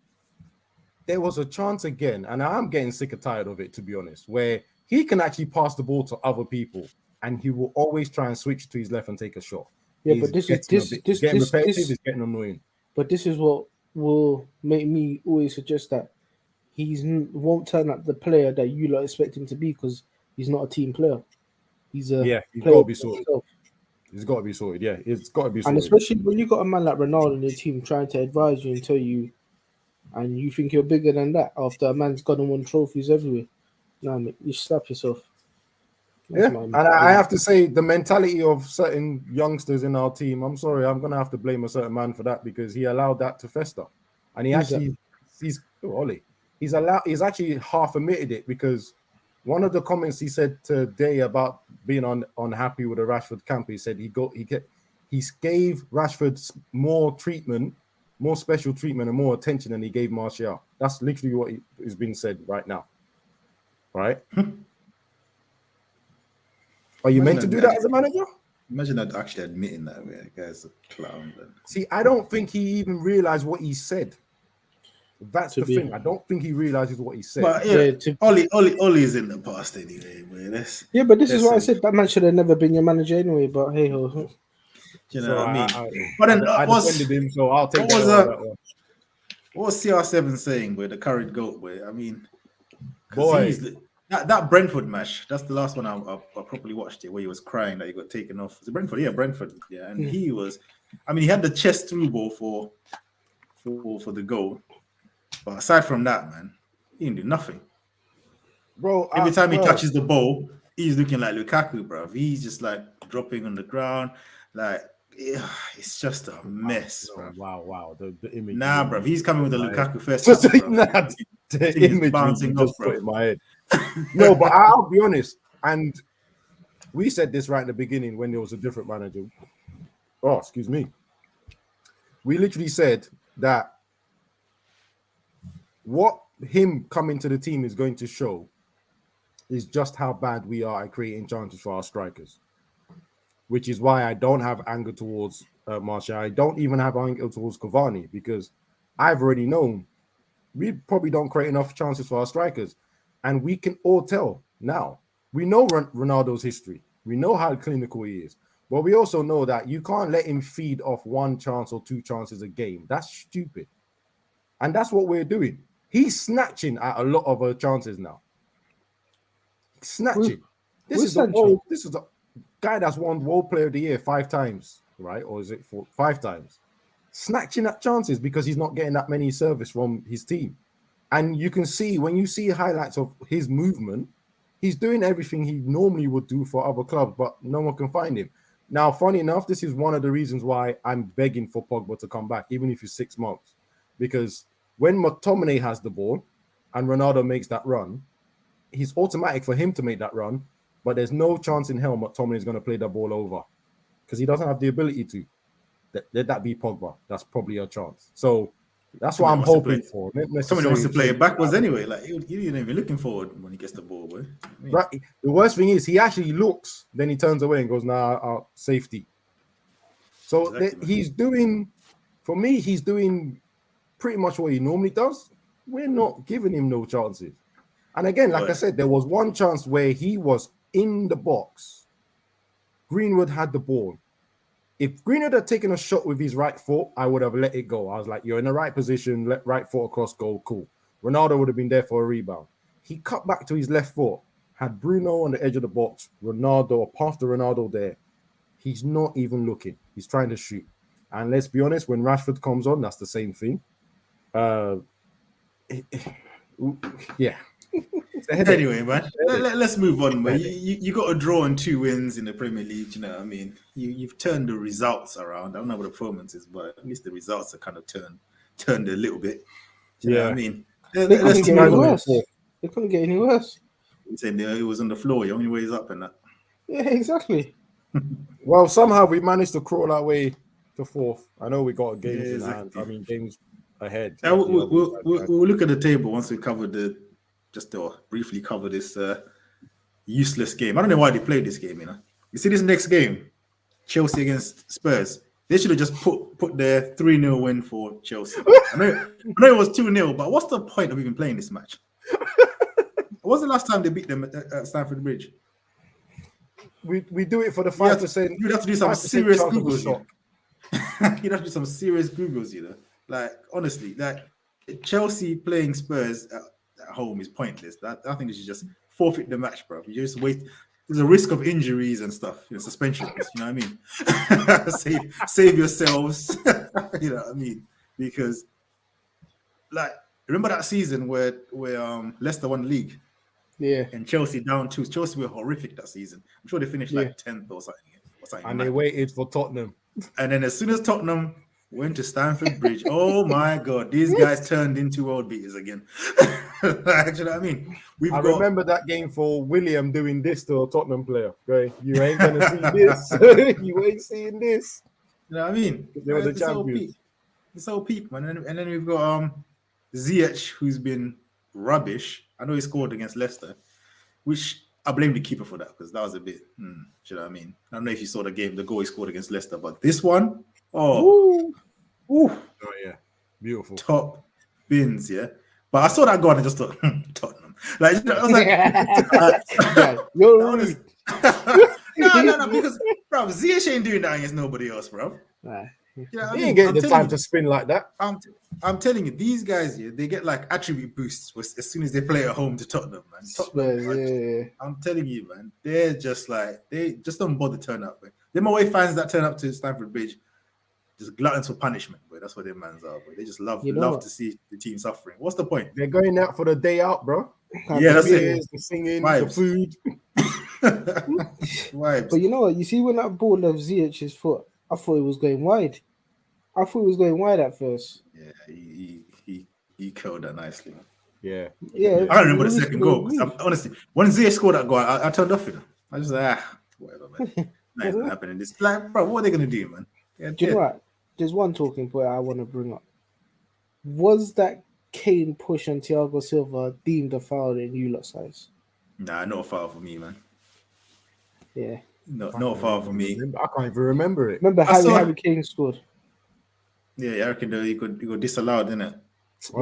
there was a chance again, and I'm getting sick and tired of it, to be honest, where he can actually pass the ball to other people, and he will always try and switch to his left and take a shot. yeah, but this is It's getting repetitive. It's getting annoying. but this is what will make me always suggest that won't turn out the player that you lot expect him to be because he's not a team player. He's a Yeah, he's got player to be for sorted. himself. It's got to be sorted. Yeah, it's got to be And sorted. especially when you got a man like Ronaldo in your team trying to advise you and tell you, and you think you're bigger than that after a man's gone and won trophies everywhere. Nah, mate, you slap yourself. That's Yeah, my and I have to say the mentality of certain youngsters in our team. I'm sorry, I'm gonna have to blame a certain man for that because he allowed that to fester, and Who's that? Ollie. He's actually half admitted it because one of the comments he said today about being unhappy with the Rashford camp, he said he gave Rashford more treatment, more special treatment, and more attention than he gave Martial. That's literally what is being said right now. Right? Are you meant to do that as a manager? Imagine that actually admitting that, man. The guy's a clown. Man. See, I don't think he even realized what he said. That's To the be- thing. I don't think he realizes what he said. But Yeah, Ollie is in the past anyway, man. but this is why I Listen, said that man should have never been your manager anyway. But hey ho, you know So what I mean? I, But then I defended him, so I'll take what was the L on that one. what was CR7 saying with the current goat? Where I mean, because Boy, that Brentford match. That's the last one I properly watched it, where he was crying that he got taken off. Was it Brentford? Yeah, Brentford. Yeah, and he was. I mean, he had the chest through ball for the goal, but aside from that, man, he didn't do nothing. bro. Every time he touches the ball, he's looking like Lukaku, bro. He's just like dropping on the ground, like it's just a mess, bro. Wow. The image. Nah, bro. He's coming with the Lukaku first. The imagery you just put in my head. No, but I'll be honest, and we said this right at the beginning when there was a different manager. Oh, excuse me. We literally said that what him coming to the team is going to show is just how bad we are at creating chances for our strikers, which is why I don't have anger towards Martial. I don't even have anger towards Cavani because I've already known we probably don't create enough chances for our strikers, and we can all tell now. We know Ronaldo's history. We know how clinical he is, but we also know that you can't let him feed off one chance or two chances a game. That's stupid, and that's what we're doing. He's snatching at a lot of our chances now. Snatching. This is the guy that's won World Player of the Year 5 times, right? Or is it 5 times? Snatching at chances because he's not getting that many service from his team. And you can see when you see highlights of his movement, he's doing everything he normally would do for other clubs, but no one can find him. Now, funny enough, this is one of the reasons why I'm begging for Pogba to come back, even if it's 6 months. Because when McTominay has the ball and Ronaldo makes that run, he's automatic for him to make that run, but there's no chance in hell McTominay is going to play the ball over because he doesn't have the ability to. Let that be Pogba. That's probably a chance. So that's what I'm hoping for. Somebody wants to play it backwards anyway. Like he didn't even looking forward when he gets the ball, boy. I mean, right. The worst thing is he actually looks, then he turns away and goes, "Nah, safety." So exactly, he's doing, for me, he's doing pretty much what he normally does. We're not giving him no chances. And again, like I said, there was one chance where he was in the box. Greenwood had the ball. If Greenwood had taken a shot with his right foot, I would have let it go. I was like, you're in the right position, let right foot across goal, cool. Ronaldo would have been there for a rebound. He cut back to his left foot, had Bruno on the edge of the box, Ronaldo, or past the Ronaldo there. He's not even looking. He's trying to shoot. And let's be honest, when Rashford comes on, that's the same thing. Yeah. Anyway, man, let's move on, man. You got a draw and 2 wins in the Premier League. You know what I mean? You've turned the results around. I don't know what the performance is, but at least the results are kind of turned a little bit. Do you know what I mean? They couldn't get any worse. They couldn't get any worse. You said it was on the floor. The only way is up and that. Yeah, exactly. Well, somehow we managed to crawl our way to 4th. I know we got games in hand. I mean, games ahead. We'll look at the table once we cover briefly cover this useless game. I don't know why they played this game. You see this next game, Chelsea against Spurs. They should have just put their 3-0 win for Chelsea. I know it was 2-0, but what's the point of even playing this match? What's the last time they beat them at Stamford Bridge? We do it for the 5%. You'd have to do some serious Googles. You'd have to do some serious Googles, Like, honestly, like Chelsea playing Spurs at home is pointless. I think they should just forfeit the match, bro. You just wait. There's a risk of injuries and stuff, suspensions. You know what I mean? save yourselves. You know what I mean? Because, like, remember that season where Leicester won the league? Yeah. And Chelsea down 2. Chelsea were horrific that season. I'm sure they finished like 10th or something. And they waited for Tottenham. And then as soon as Tottenham went to Stamford Bridge, oh my God, these guys turned into world beaters again. Like, you know what I mean? I remember that game for William doing this to a Tottenham player. Right? You ain't going to see this. You ain't seeing this. You know what I mean? They were the champions. It's so peak, man. And then we've got Ziyech, who's been rubbish. I know he scored against Leicester, which I blame the keeper for that because that was a bit, you know what I mean? I don't know if you saw the goal he scored against Leicester, but this one, oh yeah, beautiful. Top bins, yeah. But I saw that goal and I just thought, Tottenham. Like, I was like, you're rude. No, because, bro, Ziyech ain't doing that against nobody else, bro. Right. You know he ain't getting the time to spin like that. I'm telling you, these guys here, they get like attribute boosts as soon as they play at home to Tottenham, man. Yeah. I'm telling you, man, they're just like, they just don't bother turn up, man. Them away fans that turn up to Stamford Bridge, just gluttons for punishment, boy. That's what their mans are, boy. They just love to see the team suffering. What's the point? They're going out for the day out, bro. Yeah, that's it. The singing, Vibes. the food. Vibes. But you know what? You see when that ball left Ziyech's foot, I thought it was going wide. At first. Yeah, he curled that nicely. Yeah. I don't remember the second goal. Honestly, when Ziyech scored that goal, I turned off it. I just whatever, man. Nothing happening. This like, bro, what are they gonna do, man? Yeah, do you know what? There's one talking point I want to bring up. Was that Kane push on Thiago Silva deemed a foul in you lot's eyes? Nah, not a foul for me, man. Yeah. No foul for me. I can't even remember it. Remember Harry Kane scored? Yeah, I reckon he got disallowed, didn't it? Push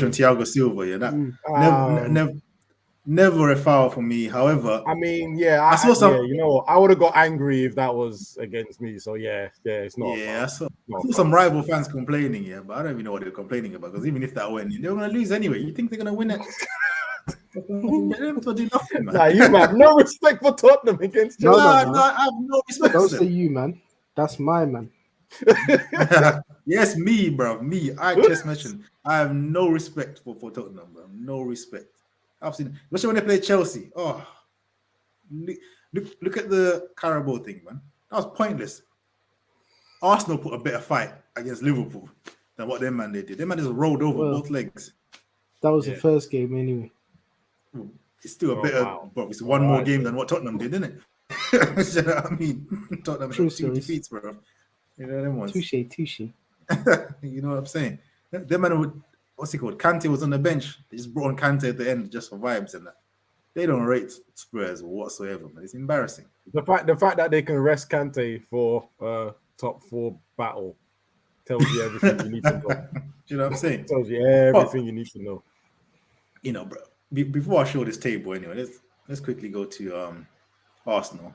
on Thiago Silva, yeah. That never a foul for me. However, I mean, I saw some. Yeah, you know, I would have got angry if that was against me. So it's not. Yeah, I saw some rival fans complaining, but I don't even know what they're complaining about because even if that went in, they're gonna lose anyway. You think they're gonna win it? Nah, you have no respect for Tottenham against Chelsea. No, I have no respect. Don't say you, man. That's my man. Yes, me, bro. Me. I just mentioned I have no respect for Tottenham, bro. No respect. I've seen, especially when they play Chelsea. Oh, look at the Carabao thing, man. That was pointless. Arsenal put a better fight against Liverpool than what their man they did. Their man just rolled over both legs. That was the first game, anyway. It's still a better, but it's one more game than what Tottenham did, isn't it? You know what I mean? Tottenham had 2 defeats, bro. You know them ones. Touche. You know what I'm saying? Them man would, what's he called? Kante was on the bench. They just brought on Kante at the end just for vibes and that. They don't rate Spurs whatsoever, man. It's embarrassing. The fact that they can rest Kante for top 4 battle tells you everything you need to know. Do you know what I'm saying? Tells you everything you need to know. You know, bro. Before I show this table, anyway, let's quickly go to Arsenal.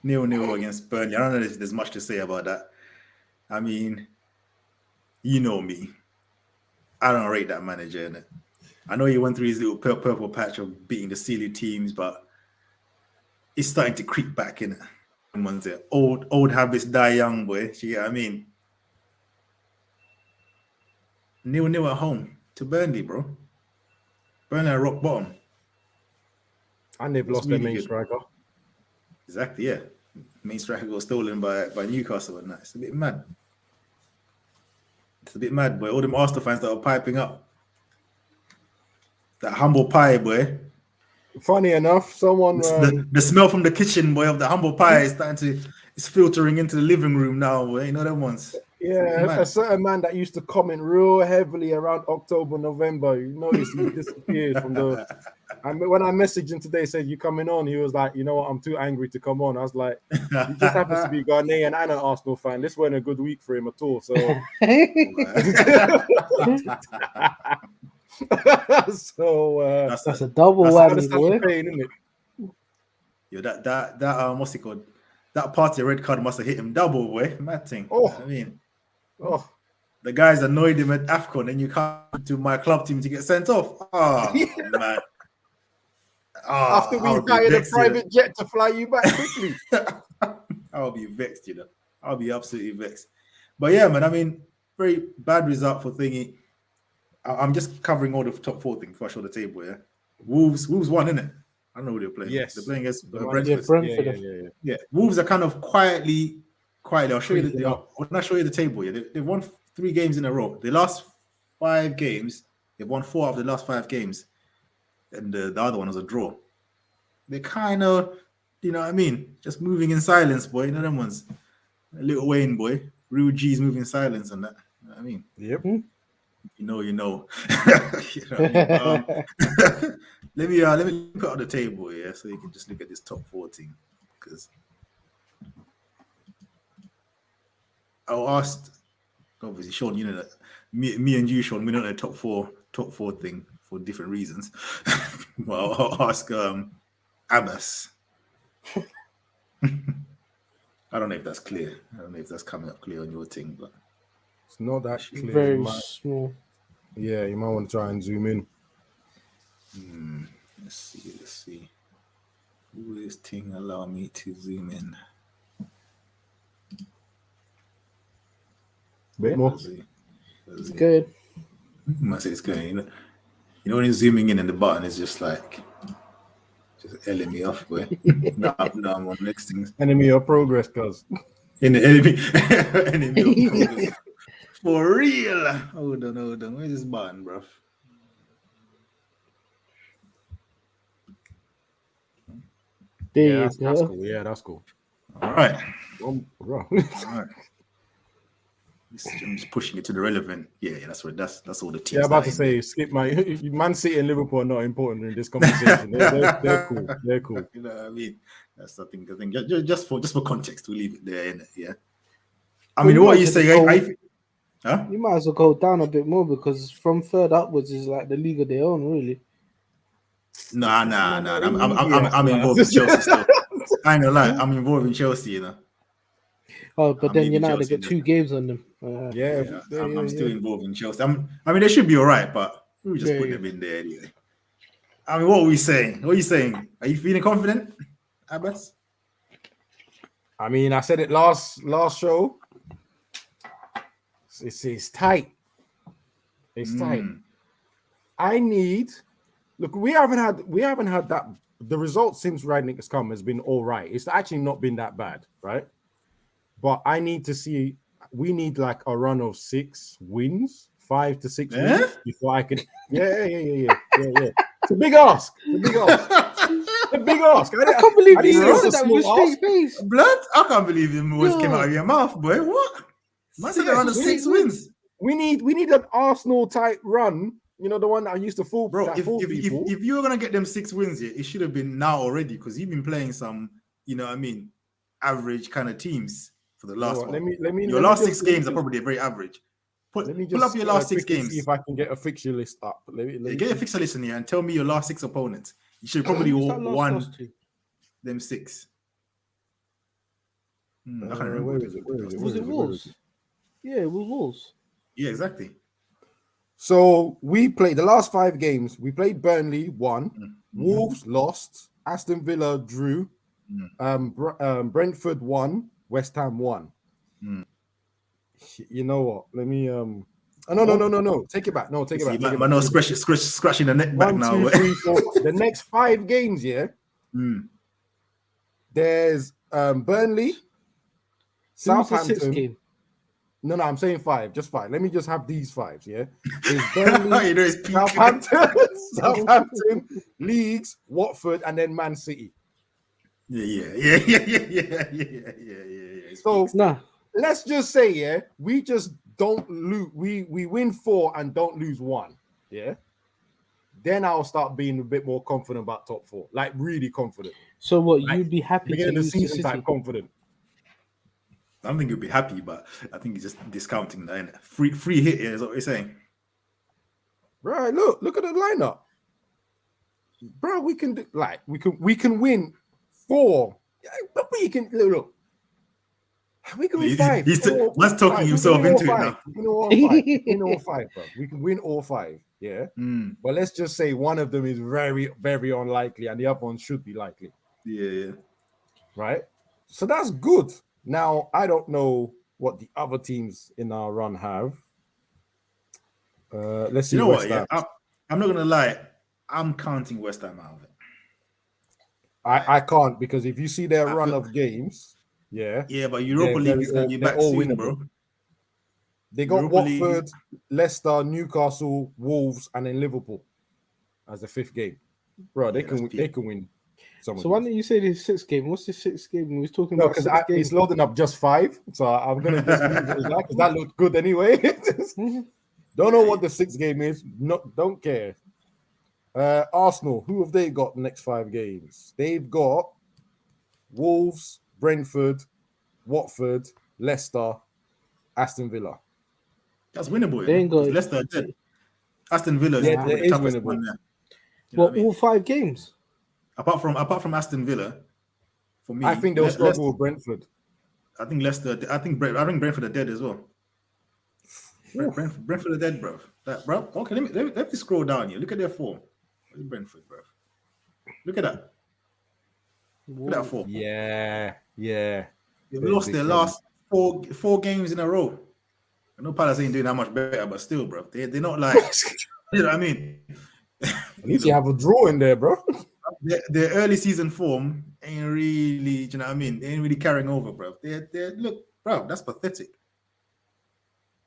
0-0 against Burnley. I don't know if there's much to say about that. I mean, you know me. I don't rate that manager, innit? I know he went through his little purple patch of beating the silly teams, but it's starting to creep back in it. ones there. Old habits die young, boy. You get what I mean? 0-0 at home to Burnley, bro. Burnley are rock bottom. And they've That's lost their really main good. striker. Exactly, yeah. Main striker got stolen by Newcastle and that. It's a bit mad. It's a bit mad, boy. All them Arsenal fans that are piping up. That humble pie, boy. Funny enough, someone The smell from the kitchen, boy, of the humble pie is it's filtering into the living room now, boy. You know them ones. a certain man that used to comment real heavily around October, November. You notice he disappeared from the. When I messaged him today, said you coming on, he was like, you know what, I'm too angry to come on. I was like, he just happens to be Ghanaian and an Arsenal fan. This wasn't a good week for him at all. So, that's a double whammy, boy. Pain, isn't it? Yo, that what's it called? That party red card must have hit him double, boy. Mad thing. Oh, I mean, the guys annoyed him at AFCON, and you come to my club team to get sent off. Oh man. After we hired a private jet to fly you back quickly. I'll be vexed, you know. I'll be absolutely vexed. But yeah, man, I mean, very bad result for thingy. I'm just covering all the top 4 things before I show the table, yeah. Wolves won, innit? I don't know who they're playing. Yes. They're playing against Brentford. Yeah. Wolves are kind of quietly. I'll show you when I show you the table, yeah. They've won 3 games in a row. The last 5 games, they've won 4 of the last 5 games. And the other one was a draw. They kind of, you know what I mean? Just moving in silence, boy. You know them ones. Little Wayne, boy. Real G's moving in silence and that. You know what I mean? Yep. You know. You know what I mean? Let me put out the table, yeah, so you can just look at this top 4 team. Because I asked, obviously, Sean, you know that me and you, Sean, we know the top four thing for different reasons. Well, I'll ask Abbas. I don't know if that's clear. I don't know if that's coming up clear on your thing, but it's not that clear. Very small. Yeah, you might want to try and zoom in. Let's see. Will this thing allow me to zoom in? Bit more. It's good. I say it's good. You know when you're zooming in and the button is just like ailing me off, boy. No, I'm on the next thing. Enemy of progress, cuz. Enemy of progress. For real. Hold on. Where's this button, bruv? There that's cool. Yeah, that's cool. All right. All right. I'm just pushing it to the relevant. Yeah, that's what that's all the teams. Yeah, I'm about to say, skip my Man City and Liverpool are not important in this conversation. They're cool. They're cool. You know what I mean? That's the thing. Just for context, we leave it there, innit? Yeah. I mean, what are you saying? You might as well go down a bit more because from third upwards is like the league of their own, really. Nah. I'm involved in Chelsea still. I ain't gonna lie, I'm involved in Chelsea, you know. Oh, but then United got 2 games on them. I'm still involved in Chelsea. I mean, they should be all right, but we just put them in there anyway. I mean, what are we saying? What are you saying? Are you feeling confident, Abbas? I mean, I said it last show. It's tight. It's tight. I need. Look, we haven't had that. The result since Rangnick has come has been all right. It's actually not been that bad, right? But I need to see. We need like a run of 6 wins, 5 to 6 wins before I can. Yeah. It's a big ask. I can't believe you said that with a straight face. Blood, I can't believe the words came out of your mouth, boy. What? Man said around 6 wins. We need an Arsenal type run. You know, the one that I used to fool, bro. If you were gonna get them 6 wins here, it should have been now already because you've been playing some, you know what I mean, average kind of teams for the last one. Your last 6 games are probably very average. Pull up your last 6 games. See if I can get a fixture list up. Get a fixture list in here and tell me your last 6 opponents. You should probably won them 6. I can't remember. Where is it? Was it Wolves? Yeah, it was Wolves. Yeah, exactly. So we played the last 5 games. We played Burnley, won. Wolves lost. Aston Villa drew. Brentford 1, West Ham 1. You know what? Let me Oh, no. Take it back. No, take it back. Man, no scratching the neck back 1, now. 2, 3, 4. The next 5 games, yeah. There's Burnley, Who's the sixth Southampton. game? No, I'm saying 5, just 5. Let me just have these 5s, yeah. There's Burnley, You know, it's peak. Southampton, Leeds, Watford, and then Man City. Yeah. So Nah. let's just say, yeah, we just don't lose. We win 4 and don't lose 1. Yeah. Then I'll start being a bit more confident about top 4, like really confident. So what? Like, You'd be happy to beginning of the lose to season City? type confident. I don't think you'll be happy, but I think he's just discounting that. Innit? Free hit here is what we're saying. Right, look at the lineup. Bro, we can do, like we can win 4. But we can look. We can win 5. Man's talking himself into it now. We can win all 5. We can win all 5, bro. We can win all 5. Yeah. But let's just say one of them is very, very unlikely, and the other one should be likely. Yeah. Right. So that's good. Now I don't know what the other teams in our run have. Let's see. You know what? Yeah, I'm not gonna lie. I'm counting West Ham out of it. I can't, because if you see their run of games, yeah, but Europa League is gonna be back soon, bro. They got Watford, Leicester, Newcastle, Wolves, and then Liverpool as the 5th game, bro. They can win. So why don't you say the 6th game? What's the 6th game? We was talking about. No, because it's loading up just 5, so I'm gonna just leave it as that, because that looked good anyway. Don't know what the 6th game is. No, don't care. Arsenal, who have they got the next 5 games? They've got Wolves, Brentford, Watford, Leicester, Aston Villa. That's winnable. They ain't got Leicester dead. Aston Villa is winnable. One there. Well, all 5 games. Apart from Aston Villa, for me, I think they'll struggle with Brentford. I think Leicester. I think Brentford are dead as well. Brentford are dead, bro. Bro. Okay, let me scroll down here. Look at their form. Where's Brentford, bro? Look at that. Look at that form. Yeah. They've lost their last four games in a row. I know Palace ain't doing that much better, but still, bro, they're not like, you know what I mean? At least you have a draw in there, bro. Their early season form ain't really, you know what I mean? They ain't really carrying over, bro. They're look, bro, that's pathetic.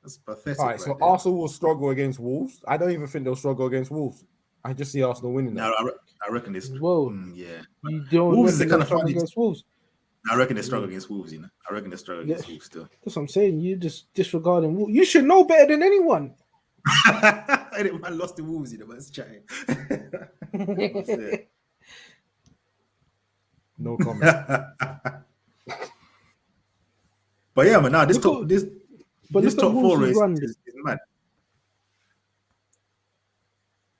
That's pathetic. All right, so there. Arsenal will struggle against Wolves. I don't even think they'll struggle against Wolves. I just see Arsenal winning. No, I reckon this. Whoa, yeah. You don't Wolves is the kind of fun against Wolves. I reckon they struggle against Wolves. You know, I reckon they struggle against Wolves still. That's what I'm saying. You just disregarding Wolves. You should know better than anyone. Man lost to Wolves, you know, but it's chatting. No comment. But yeah, man, now this top four is mad.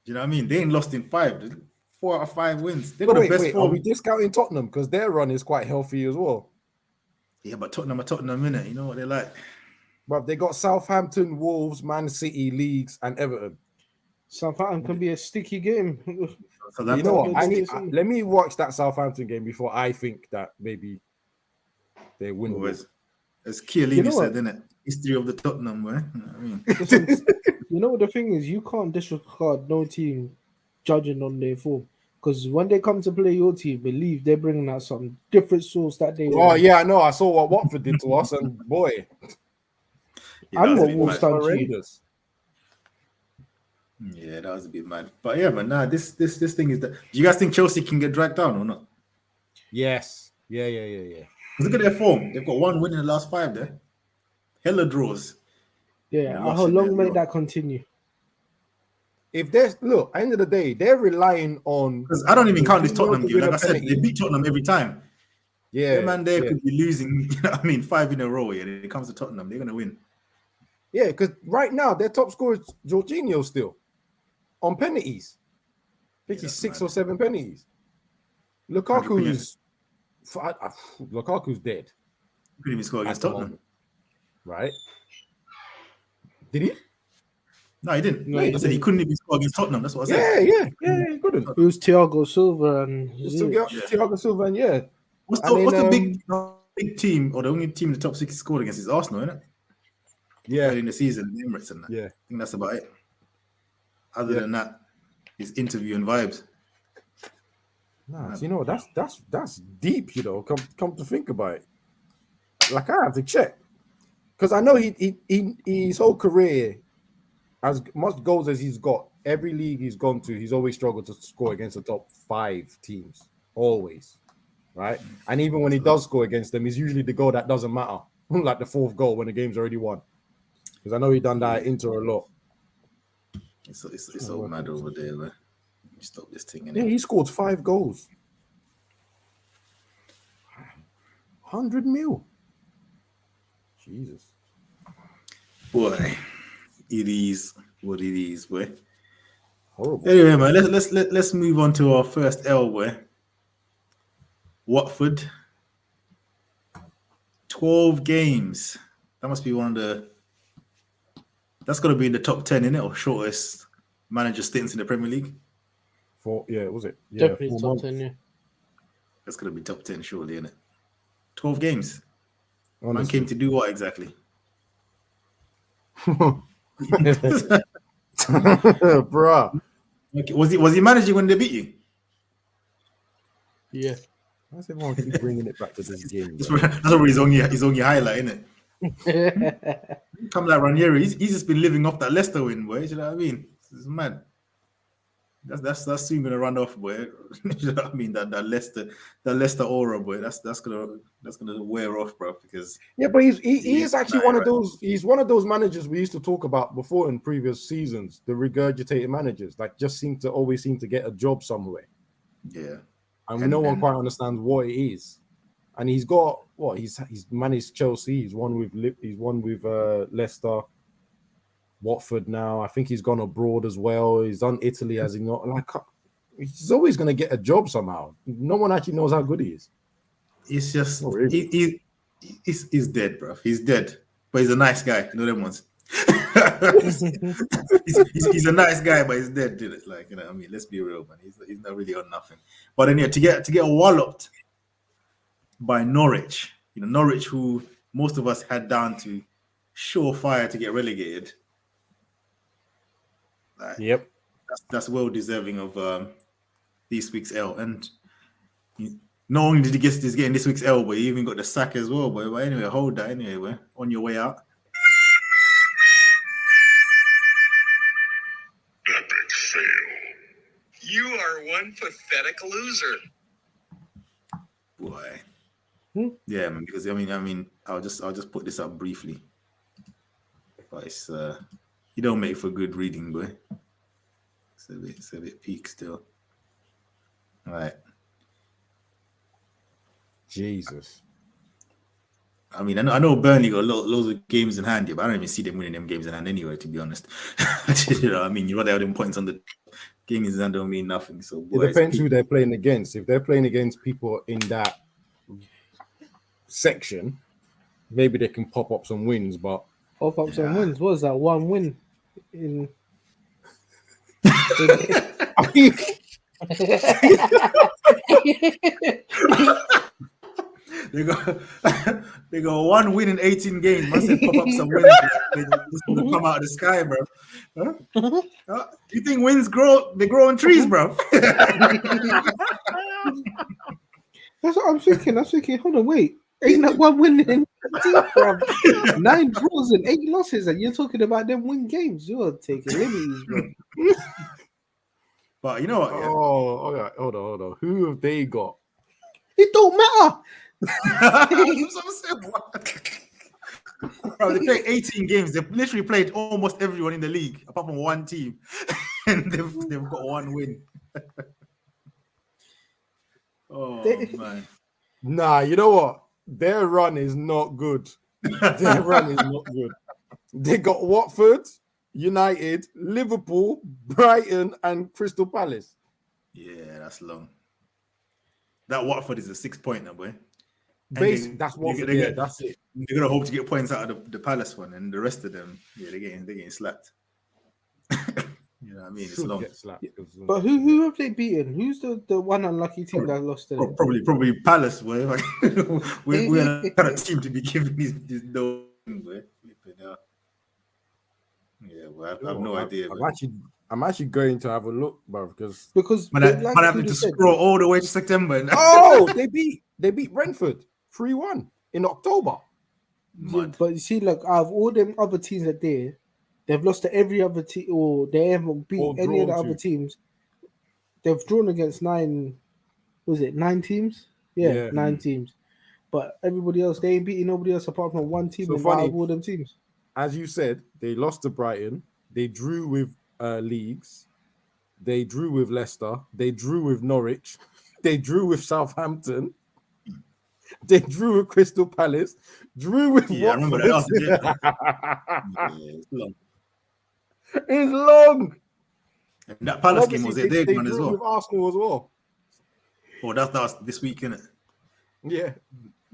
Do you know what I mean? They ain't lost in 5. 4 out of 5 wins. They got the best form. Are we discounting Tottenham because their run is quite healthy as well? Yeah, but Tottenham are Tottenham, innit? You know what they're like. But they got Southampton, Wolves, Man City, Leeds, and Everton. Southampton can be a sticky game. So you know what? Let me watch that Southampton game before I think that maybe they win. As Chiellini said, innit? History of the Tottenham, way. You know what I mean? You know what the thing is? You can't disregard no team judging on their form. Because when they come to play your team, believe they're bringing out some different sauce that they. Oh yeah, I know. I saw what Watford did to us, and boy, and what Wolves done to you. Yeah, that was a bit mad. But yeah, man, nah, this thing is that. Do you guys think Chelsea can get dragged down or not? Yes. Yeah. Look at their form. They've got 1 win in the last 5 there. Hella draws. Yeah, how long may that continue? If there's at the end of the day, they're relying on. Because I don't even count this Tottenham game. Like I said, they beat Tottenham every time. Yeah, man, they could be losing. You know what I mean? 5 in a row. Yeah, when it comes to Tottenham, they're gonna win. Yeah, because right now their top scorer is Jorginho still on penalties. I think he's 6 or 7 penalties. Lukaku's dead. Couldn't even score against Tottenham, right? Did he? No, he didn't. No, I said he couldn't even score against Tottenham. That's what I said. Yeah, he couldn't. It was Thiago Silva and Thiago Silva, and What's And the then, big team or the only team in the top 6 scored against is Arsenal, isn't it? yeah, Early in the season, the Emirates and that. yeah, I think that's about it. Other yeah. than that, his interview and vibes. Nah, so you know that's deep. You know, come to think about it, like I have to check because I know he his whole career, as much goals as he's got, every league he's gone to, he's always struggled to score against the top 5 teams, always, right? And even when he does score against them, it's usually the goal that doesn't matter, like the 4th goal when the game's already won. Because I know he done that at Inter a lot. It's so mad over there, man. Stop this thing. Yeah, he scored 5 goals. 100 mil. Jesus. Boy, it is what it is, boy. Horrible. Anyway, man, let's move on to our first L, boy. Watford. 12 games. That must be one of the. That's got to be in the top 10, innit? Or shortest manager stints in the Premier League. Was it? Yeah, Definitely top 10, yeah. That's got to be top 10, surely, innit? 12 games. Honestly. Man came to do what exactly? Bruh. Okay. Was he managing when they beat you? Yeah. Why does everyone keep bringing it back to this game? That's probably his only highlight, innit? Come like RANEIRI, he's just been living off that Leicester win, boy. You know what I mean? It's mad. That's soon gonna run off, boy. You know what I mean? That Leicester aura, boy. That's gonna wear off, bro. Because yeah, but he is actually one of those. He's one of those managers we used to talk about before in previous seasons. The regurgitated managers, like, just always seem to get a job somewhere. Yeah, and no one quite understands what it is. And he's got what he's managed Chelsea. He's won with Leicester, Watford now. I think he's gone abroad as well. He's done Italy, has he not? Like, he's always going to get a job somehow. No one actually knows how good he is. It's just he's dead, bro. He's dead, but he's a nice guy. You know them ones. he's a nice guy, but he's dead. Did it? Like, you know, I mean, let's be real, man. He's not really on nothing. But then, yeah, to get walloped by Norwich, you know, Norwich, who most of us had down to surefire to get relegated. Like, yep, that's well deserving of this week's L. And not only did he get getting this week's L, but he even got the sack as well. But anyway, hold that anyway. We're on your way out. Epic fail. You are one pathetic loser. Boy. Yeah, man, because I mean, I'll just put this up briefly. But it's you don't make for good reading, boy. It's a bit peak still. All right. Jesus. I mean, I know Burnley got loads of games in hand, but I don't even see them winning them games in hand anyway, to be honest. You know what I mean? You rather have them points on the games in hand don't mean nothing. So boy, it depends who they're playing against. If they're playing against people in that section, maybe they can pop up some wins, but pop up some wins. What is that? One win in they got one win in 18 games. Must have pop up some wins. They just come out of the sky, bro. Huh? You think wins grow? They grow on trees, bro. That's what I'm thinking. Hold on, wait. Ain't that one win in 18, bro? 9 draws and 8 losses, and you're talking about them win games. You're taking liberties, bro. But you know what? Yeah. Oh, all right. Hold on. Who have they got? It don't matter. Bro, they played 18 games. They've literally played almost everyone in the league, apart from one team, and they've got one win. Man. Nah, you know what? Their run is not good. Their run is not good. They got Watford, United, Liverpool, Brighton, and Crystal Palace. Yeah, that's long. That Watford is a 6-pointer, boy. That's Watford. That's it. They're gonna hope to get points out of the Palace one, and the rest of them, yeah, they're getting slapped. You know what I mean? It's Should long. get slapped. But who have they beaten? Who's the one unlucky team that lost today? Probably Palace, boy. We're not a team to be giving these no, boy. Yeah, well, I have no idea. I'm actually going to have a look, bro, because like I'm having to scroll all the way to September. they beat Brentford 3-1 in October. Yeah, but you see, like out of all them other teams that they've lost to every other team, or they haven't beat Or any of the drawn other to. teams. They've drawn against 9. Was it 9 teams? Yeah, 9 teams. But everybody else, they ain't beating nobody else apart from one team. So out funny. of all them teams. As you said, they lost to Brighton. They drew with Leeds. They drew with Leicester. They drew with Norwich. They drew with Southampton. They drew with Crystal Palace. Drew with Yeah, I remember Watford. that. It's long. It's long. And that Palace game was they their one as drew well. with Arsenal as well. Oh, that's this week, innit? Yeah.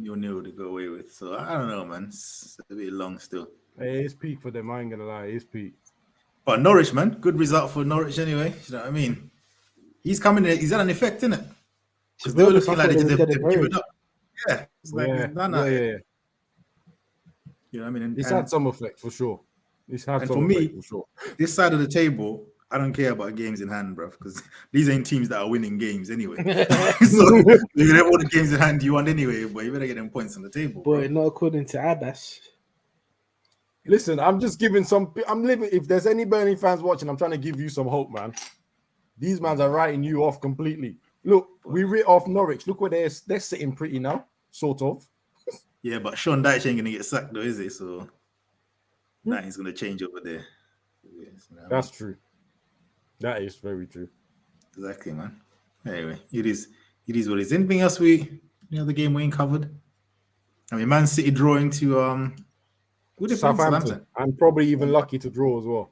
You'll know to go away with. So I don't know, man. It's a bit long still. Hey, it's peak for them. I ain't gonna lie. It's peak. But Norwich, man, good result for Norwich anyway. You know what I mean? He's coming in. He's had an effect, innit? Because they were looking like they've given up. Yeah, it's like it's done out here. You know what I mean? It's had some effect for sure. It's had and some for me, effect for sure. This side of the table, I don't care about games in hand, bro, because these ain't teams that are winning games anyway. So you have all the games in hand you want anyway, but you better get them points on the table. Boy, not according to Abbas. Listen, I'm just giving I'm living. If there's any Burnley fans watching, I'm trying to give you some hope, man. These mans are writing you off completely. Look, we writ off Norwich. Look where they're sitting pretty now, sort of. Yeah, but Sean Dyche ain't gonna get sacked though, is he? So nothing's gonna change over there. Yes, that's true. That is very true. Exactly, man. Anyway, it is what it is. Anything else any other game we ain't covered? I mean, Man City drawing to Southampton. I'm probably even lucky to draw as well.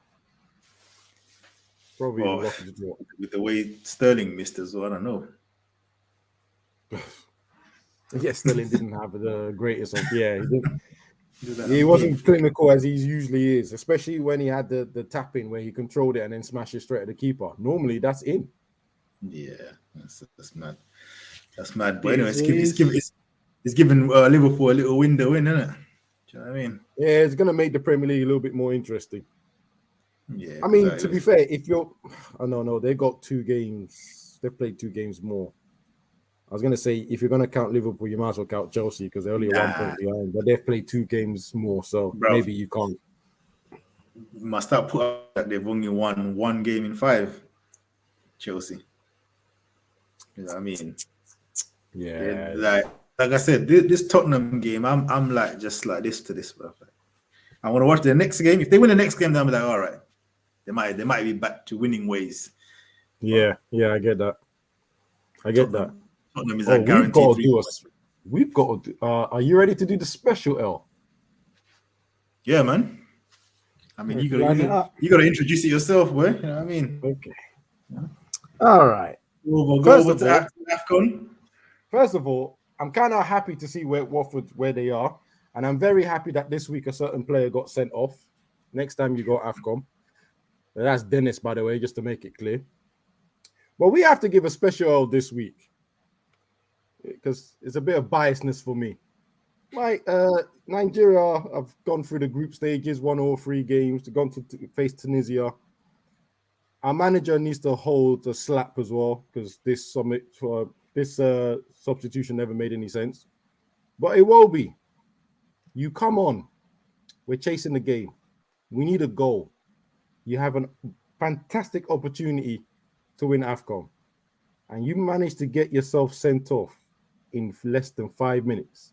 Probably even lucky to draw. With the way Sterling missed as well, I don't know. Yes, Sterling didn't have the greatest of. Yeah, he wasn't clinical as he usually is, especially when he had the tap in where he controlled it and then smashed it straight at the keeper. Normally, that's in. Yeah, that's mad. That's mad. But anyway, it's giving Liverpool a little window in, isn't it? Do you know what I mean? Yeah, it's going to make the Premier League a little bit more interesting. Yeah. I mean, to be fair, if you're... Oh, no, they got 2 games. They've played 2 games more. I was going to say, if you're going to count Liverpool, you might as well count Chelsea because they're only 1 point behind. But they've played 2 games more, so maybe you can't. You must have put up that they've only won 1 game in 5, Chelsea. You know what I mean? Yeah. Like I said, this Tottenham game, I'm like just like this to this, bro. I want to watch the next game. If they win the next game, then I'm like, all right, they might be back to winning ways. Yeah, I get that. Tottenham is guaranteed. We've got to do. Are you ready to do the special L? Yeah, man. I mean, you gotta introduce it yourself, boy. You know what I mean? Okay. All right. We'll go over to AFCON. First of all, I'm kind of happy to see Watford where they are, and I'm very happy that this week a certain player got sent off. Next time you go AFCON, that's Dennis, by the way, just to make it clear. But we have to give a special L this week because it's a bit of biasness for me. Nigeria have gone through the group stages, won all 3 games, gone to face Tunisia. Our manager needs to hold a slap as well because this substitution never made any sense. But it will be. You come on. We're chasing the game. We need a goal. You have a fantastic opportunity to win AFCON. And you managed to get yourself sent off in less than 5 minutes.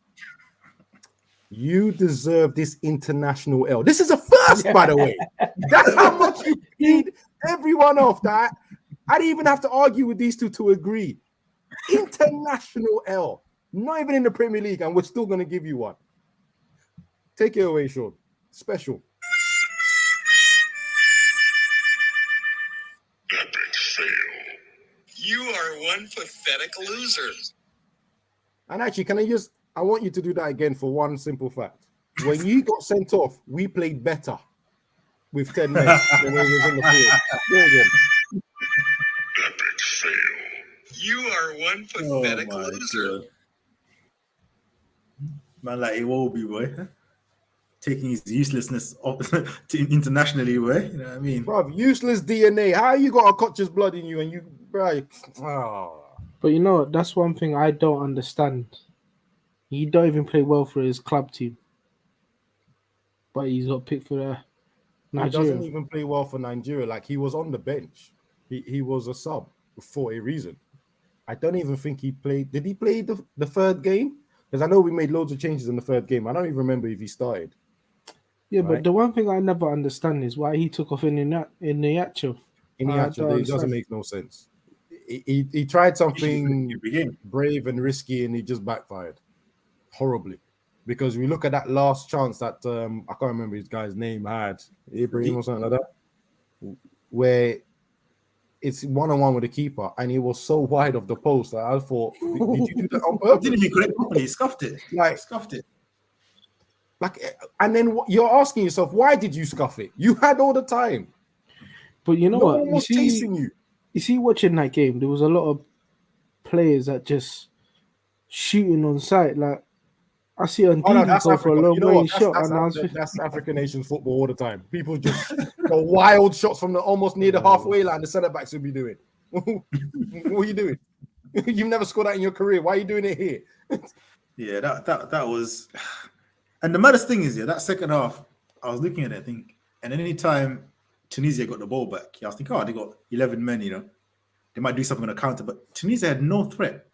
You deserve this international L. This is a first, by the way. That's how much you paid everyone off that. I didn't even have to argue with these two to agree. International L. Not even in the Premier League, and we're still going to give you one. Take it away, Sean. Special. Epic fail. You are one pathetic loser. And actually, I want you to do that again for one simple fact. When you got sent off, we played better. with 10 men when he was on the field. Do it again. Epic fail. You are one pathetic loser. God. Man, like Iwobi, boy. Taking his uselessness internationally, boy. You know what I mean? Bro, useless DNA. How you got a Koch's blood in you and you, bro? Oh. But you know what? That's one thing I don't understand. He don't even play well for his club team, but he's got picked for the He Nigeria. doesn't even play well for Nigeria. Like, he was on the bench. He was a sub for a reason. I don't even think he played. Did he play the third game? Because I know we made loads of changes in the third game. I don't even remember if he started. Yeah, Right. but the one thing I never understand is why he took off in the actual. In the I actual, don't it doesn't understand. make no sense. He tried something Begin. brave and risky, and he just backfired horribly. Because we look at that last chance that I can't remember his guy's name had, Ibrahim or something like that, where it's 1-on-1 with the keeper, and he was so wide of the post that I thought, did you do that on I purpose? didn't even correct properly. He scuffed it. Like, Scuffed it. like, and then you're asking yourself, why did you scuff it? You had all the time. But you know No what? one was chasing you. You see, watching that game, there was a lot of players that just shooting on sight. Like I see on Oh no, TV that's go for a Africa. long You know what? range shot, and I was That's African nations football all the time. People just go wild shots from the almost near the halfway line. The centre backs will be doing. What are you doing? You've never scored that in your career. Why are you doing it here? Yeah, that was. And the maddest thing is, that second half, I was looking at it, I think, and any time Tunisia got the ball back, I was thinking, oh, they got 11 men, they might do something on a counter, but Tunisia had no threat.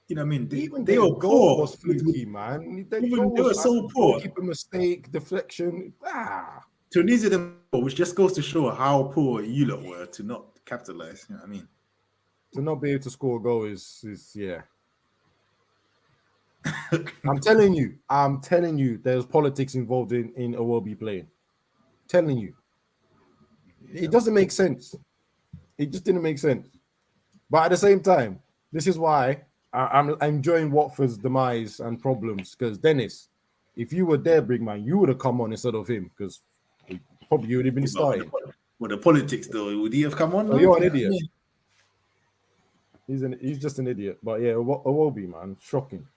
You know what I mean? They were goal poor. was fluky, man. They were so poor. Keep a mistake, deflection. Tunisia, which just goes to show how poor you lot were to not capitalize. You know what I mean? To not be able to score a goal is yeah. I'm telling you, there's politics involved in Iwobi playing. Telling you. It doesn't make sense. It just didn't make sense. But at the same time, this is why I'm enjoying Watford's demise and problems. Because Dennis, if you were there, big man, you would have come on instead of him. Because probably you would have been starting. Well, the politics though, would he have come on? Oh, you're an idiot. He's just an idiot. But yeah, Iwobi, man, shocking,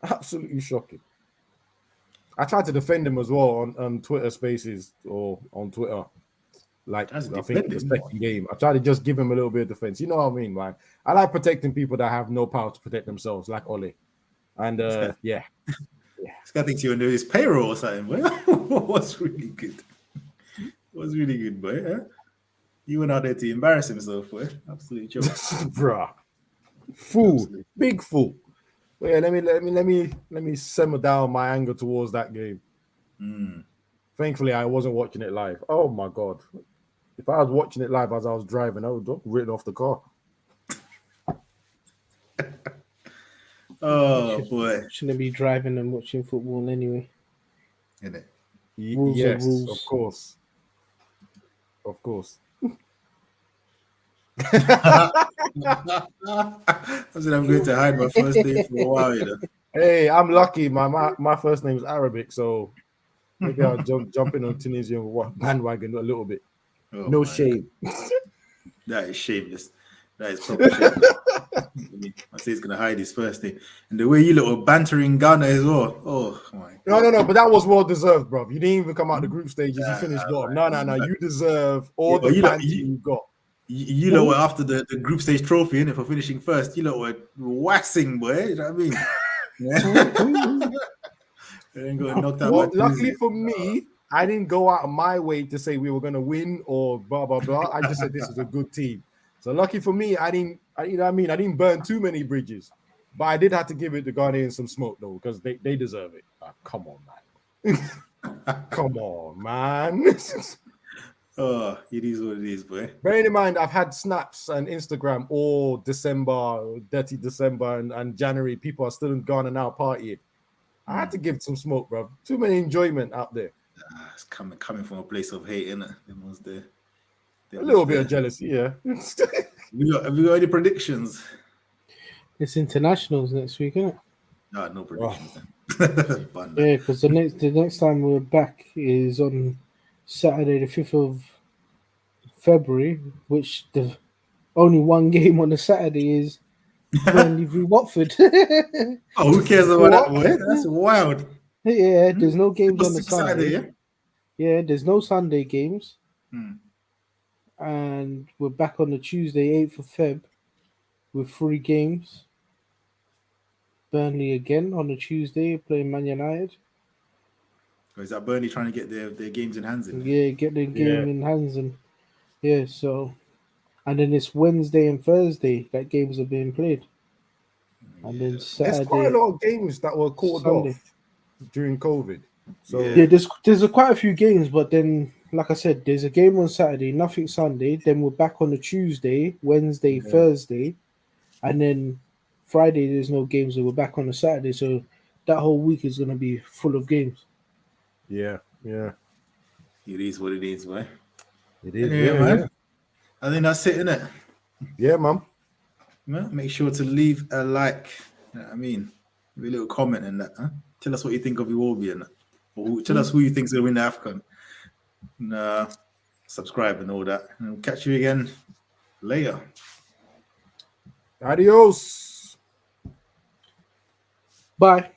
absolutely shocking. I tried to defend him as well on Twitter Spaces or on Twitter. Like, I think the second game, I tried to just give him a little bit of defense. You know what I mean, man? I like protecting people that have no power to protect themselves, like Ole. And yeah. This guy thinks you're under his payroll or something. What's really good? What's really good, boy? Huh? You went out there to embarrass himself, boy. Absolutely joke. Bruh. Fool. Absolutely. Big fool. But yeah, let me simmer down my anger towards that game. Thankfully, I wasn't watching it live. Oh my god. If I was watching it live as I was driving, I would have written off the car. Oh boy. Shouldn't be driving and watching football anyway. Isn't it? Yes, of course. Of course. I said I'm going to hide my first name for a while. Hey, I'm lucky. My first name is Arabic, so maybe I'll jump in on Tunisian bandwagon a little bit. Oh, no shame. That is shameless. That is proper shameless. I say he's gonna hide his first name, and the way you lot were bantering Ghana as well. Oh my God. No, but that was well deserved, bro. You didn't even come out the group stages. You finished bottom. No. You deserve all the banter you got. You lot were after the group stage trophy, innit, for finishing first. You lot were waxing, boy. You know what I mean? Luckily for me, I didn't go out of my way to say we were going to win or blah blah blah. I just said this is a good team. So lucky for me, I didn't burn too many bridges, but I did have to give it to Ghanaians some smoke though, because they deserve it. Come on, man. Come on, man. Oh, it is what it is, boy. Bearing in mind, I've had snaps and Instagram all December, dirty December and January. People are still in Ghana now partying. I had to give some smoke, bro. Too many enjoyment out there. It's coming from a place of hate, innit? A little bit of jealousy, yeah. Have we got any predictions? It's internationals next week, isn't it? No predictions. Bun that. Yeah, because the next time we're back is on Saturday, the 5th of February, which the only one game on the Saturday is Burnley v Watford. Oh, who cares about that, boy? That's wild. Yeah, there's no games on the Super Saturday, Sunday. yeah? Yeah, there's no Sunday games. Hmm. And we're back on the Tuesday, 8th of Feb, with 3 games. Burnley again on the Tuesday, playing Man United. Or is that Burnley trying to get their games in hands in there? Yeah, get the game Yeah. in hands. And yeah, so. And then it's Wednesday and Thursday that games are being played. And then There's quite a Saturday, lot of games that were called Sunday. off during COVID. So Yeah, there's quite a few games, but then, like I said, there's a game on Saturday, nothing Sunday. Then we're back on the Tuesday, Wednesday, Yeah. Thursday, and then Friday there's no games. So we're back on the Saturday. So that whole week is gonna be full of games. yeah. It is what it is, boy. It is. Anyway, Yeah, man. yeah. I think that's it, innit? Yeah, man. Yeah, make sure to leave a like. You know what I mean? Leave a little comment and that. Huh? Tell us what you think of Iwobi and that. Or tell us who you think's gonna win the AFCON. And subscribe and all that. And we'll catch you again later. Adios. Bye.